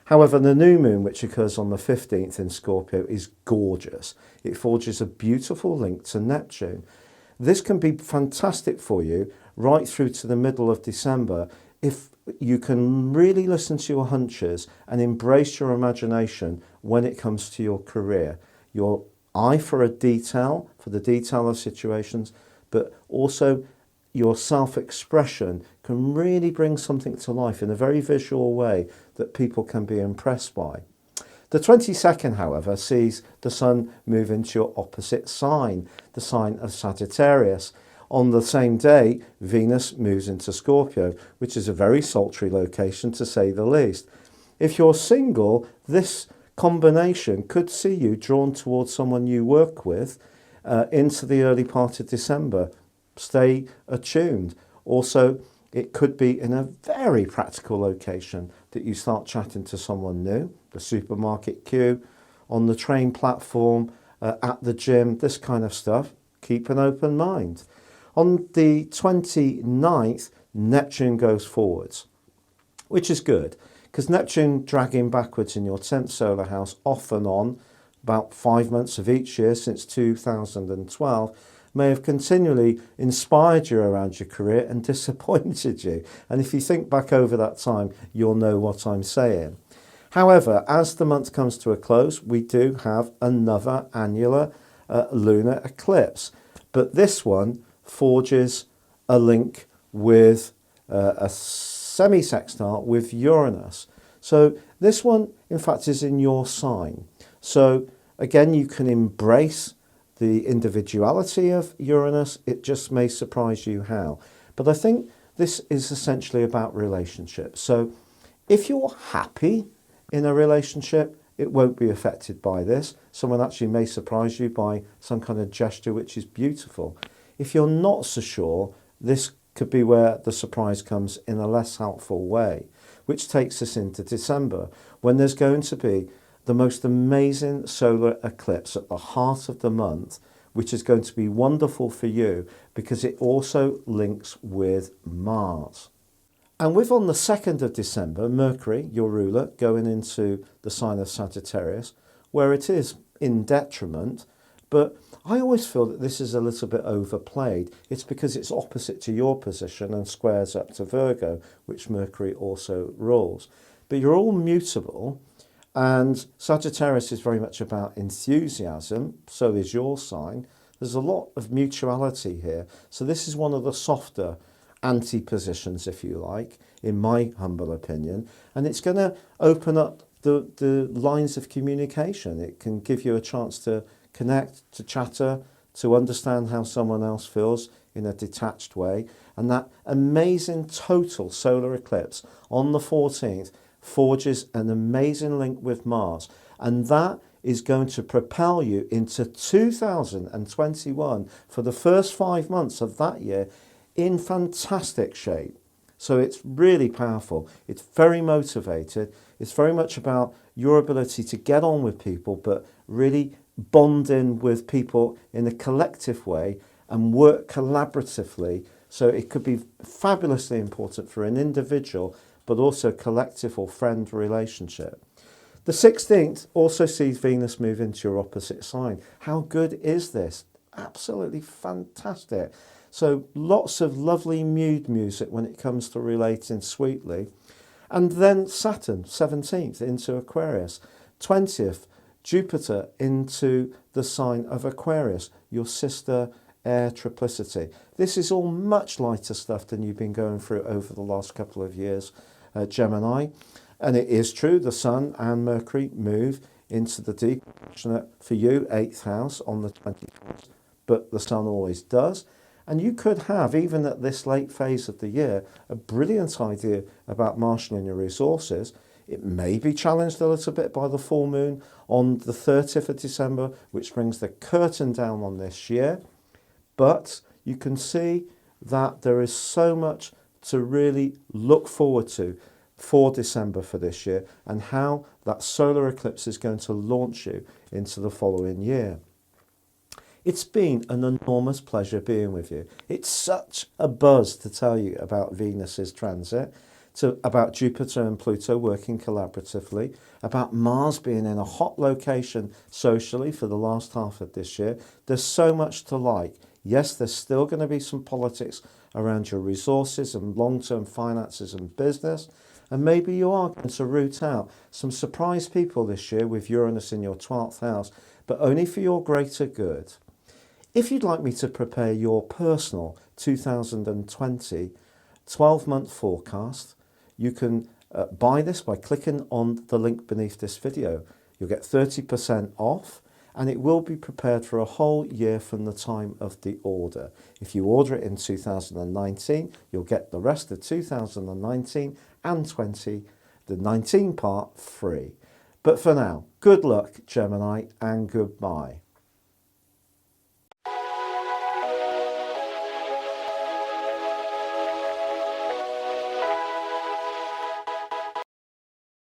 However, the new moon, which occurs on the 15th in Scorpio, is gorgeous. It forges a beautiful link to Neptune. This can be fantastic for you right through to the middle of December if you can really listen to your hunches and embrace your imagination when it comes to your career. Your eye for the detail of situations, but also your self-expression can really bring something to life in a very visual way that people can be impressed by. The 22nd, however, sees the Sun move into your opposite sign, the sign of Sagittarius. On the same day, Venus moves into Scorpio, which is a very sultry location to say the least. If you're single, this combination could see you drawn towards someone you work with into the early part of December. Stay attuned. Also, it could be in a very practical location that you start chatting to someone new, the supermarket queue, on the train platform, at the gym, this kind of stuff. Keep an open mind. On the 29th, Neptune goes forwards, which is good, because Neptune dragging backwards in your 10th solar house off and on, about 5 months of each year since 2012, may have continually inspired you around your career and disappointed you. And if you think back over that time, you'll know what I'm saying. However, as the month comes to a close, we do have another annular lunar eclipse. But this one forges a link with a semi-sextile with Uranus. So this one, in fact, is in your sign. So again, you can embrace the individuality of Uranus. It just may surprise you how. But I think this is essentially about relationships. So if you're happy in a relationship, it won't be affected by this. Someone actually may surprise you by some kind of gesture which is beautiful. If you're not so sure, this could be where the surprise comes in a less helpful way, which takes us into December, when there's going to be the most amazing solar eclipse at the heart of the month, which is going to be wonderful for you because it also links with Mars. And with on the 2nd of December, Mercury, your ruler, going into the sign of Sagittarius, where it is in detriment, but I always feel that this is a little bit overplayed. It's because it's opposite to your position and squares up to Virgo, which Mercury also rules. But you're all mutable, and Sagittarius is very much about enthusiasm, so is your sign. There's a lot of mutuality here. So this is one of the softer anti-positions, if you like, in my humble opinion. And it's going to open up the lines of communication. It can give you a chance to connect, to chatter, to understand how someone else feels in a detached way. And that amazing total solar eclipse on the 14th forges an amazing link with Mars. And that is going to propel you into 2021 for the first 5 months of that year in fantastic shape. So it's really powerful. It's very motivated. It's very much about your ability to get on with people, but really bond in with people in a collective way and work collaboratively. So it could be fabulously important for an individual, but also collective or friend relationship. The 16th also sees Venus move into your opposite sign. How good is this? Absolutely fantastic. So lots of lovely mood music when it comes to relating sweetly. And then Saturn, 17th, into Aquarius. 20th, Jupiter into the sign of Aquarius, your sister air triplicity. This is all much lighter stuff than you've been going through over the last couple of years, Gemini. And it is true, the Sun and Mercury move into the deep, for you, 8th house on the 21st, but the Sun always does. And you could have, even at this late phase of the year, a brilliant idea about marshalling your resources. It may be challenged a little bit by the full moon on the 30th of December, which brings the curtain down on this year. But you can see that there is so much to really look forward to for December for this year, and how that solar eclipse is going to launch you into the following year. It's been an enormous pleasure being with you. It's such a buzz to tell you about Venus's transit, about Jupiter and Pluto working collaboratively, about Mars being in a hot location socially for the last half of this year. There's so much to like. Yes, there's still going to be some politics around your resources and long-term finances and business. And maybe you are going to root out some surprise people this year with Uranus in your 12th house, but only for your greater good. If you'd like me to prepare your personal 2020 12-month forecast, you can buy this by clicking on the link beneath this video. You'll get 30% off, and it will be prepared for a whole year from the time of the order. If you order it in 2019, you'll get the rest of 2019 and 20, the 19 part, free. But for now, good luck, Gemini, and goodbye.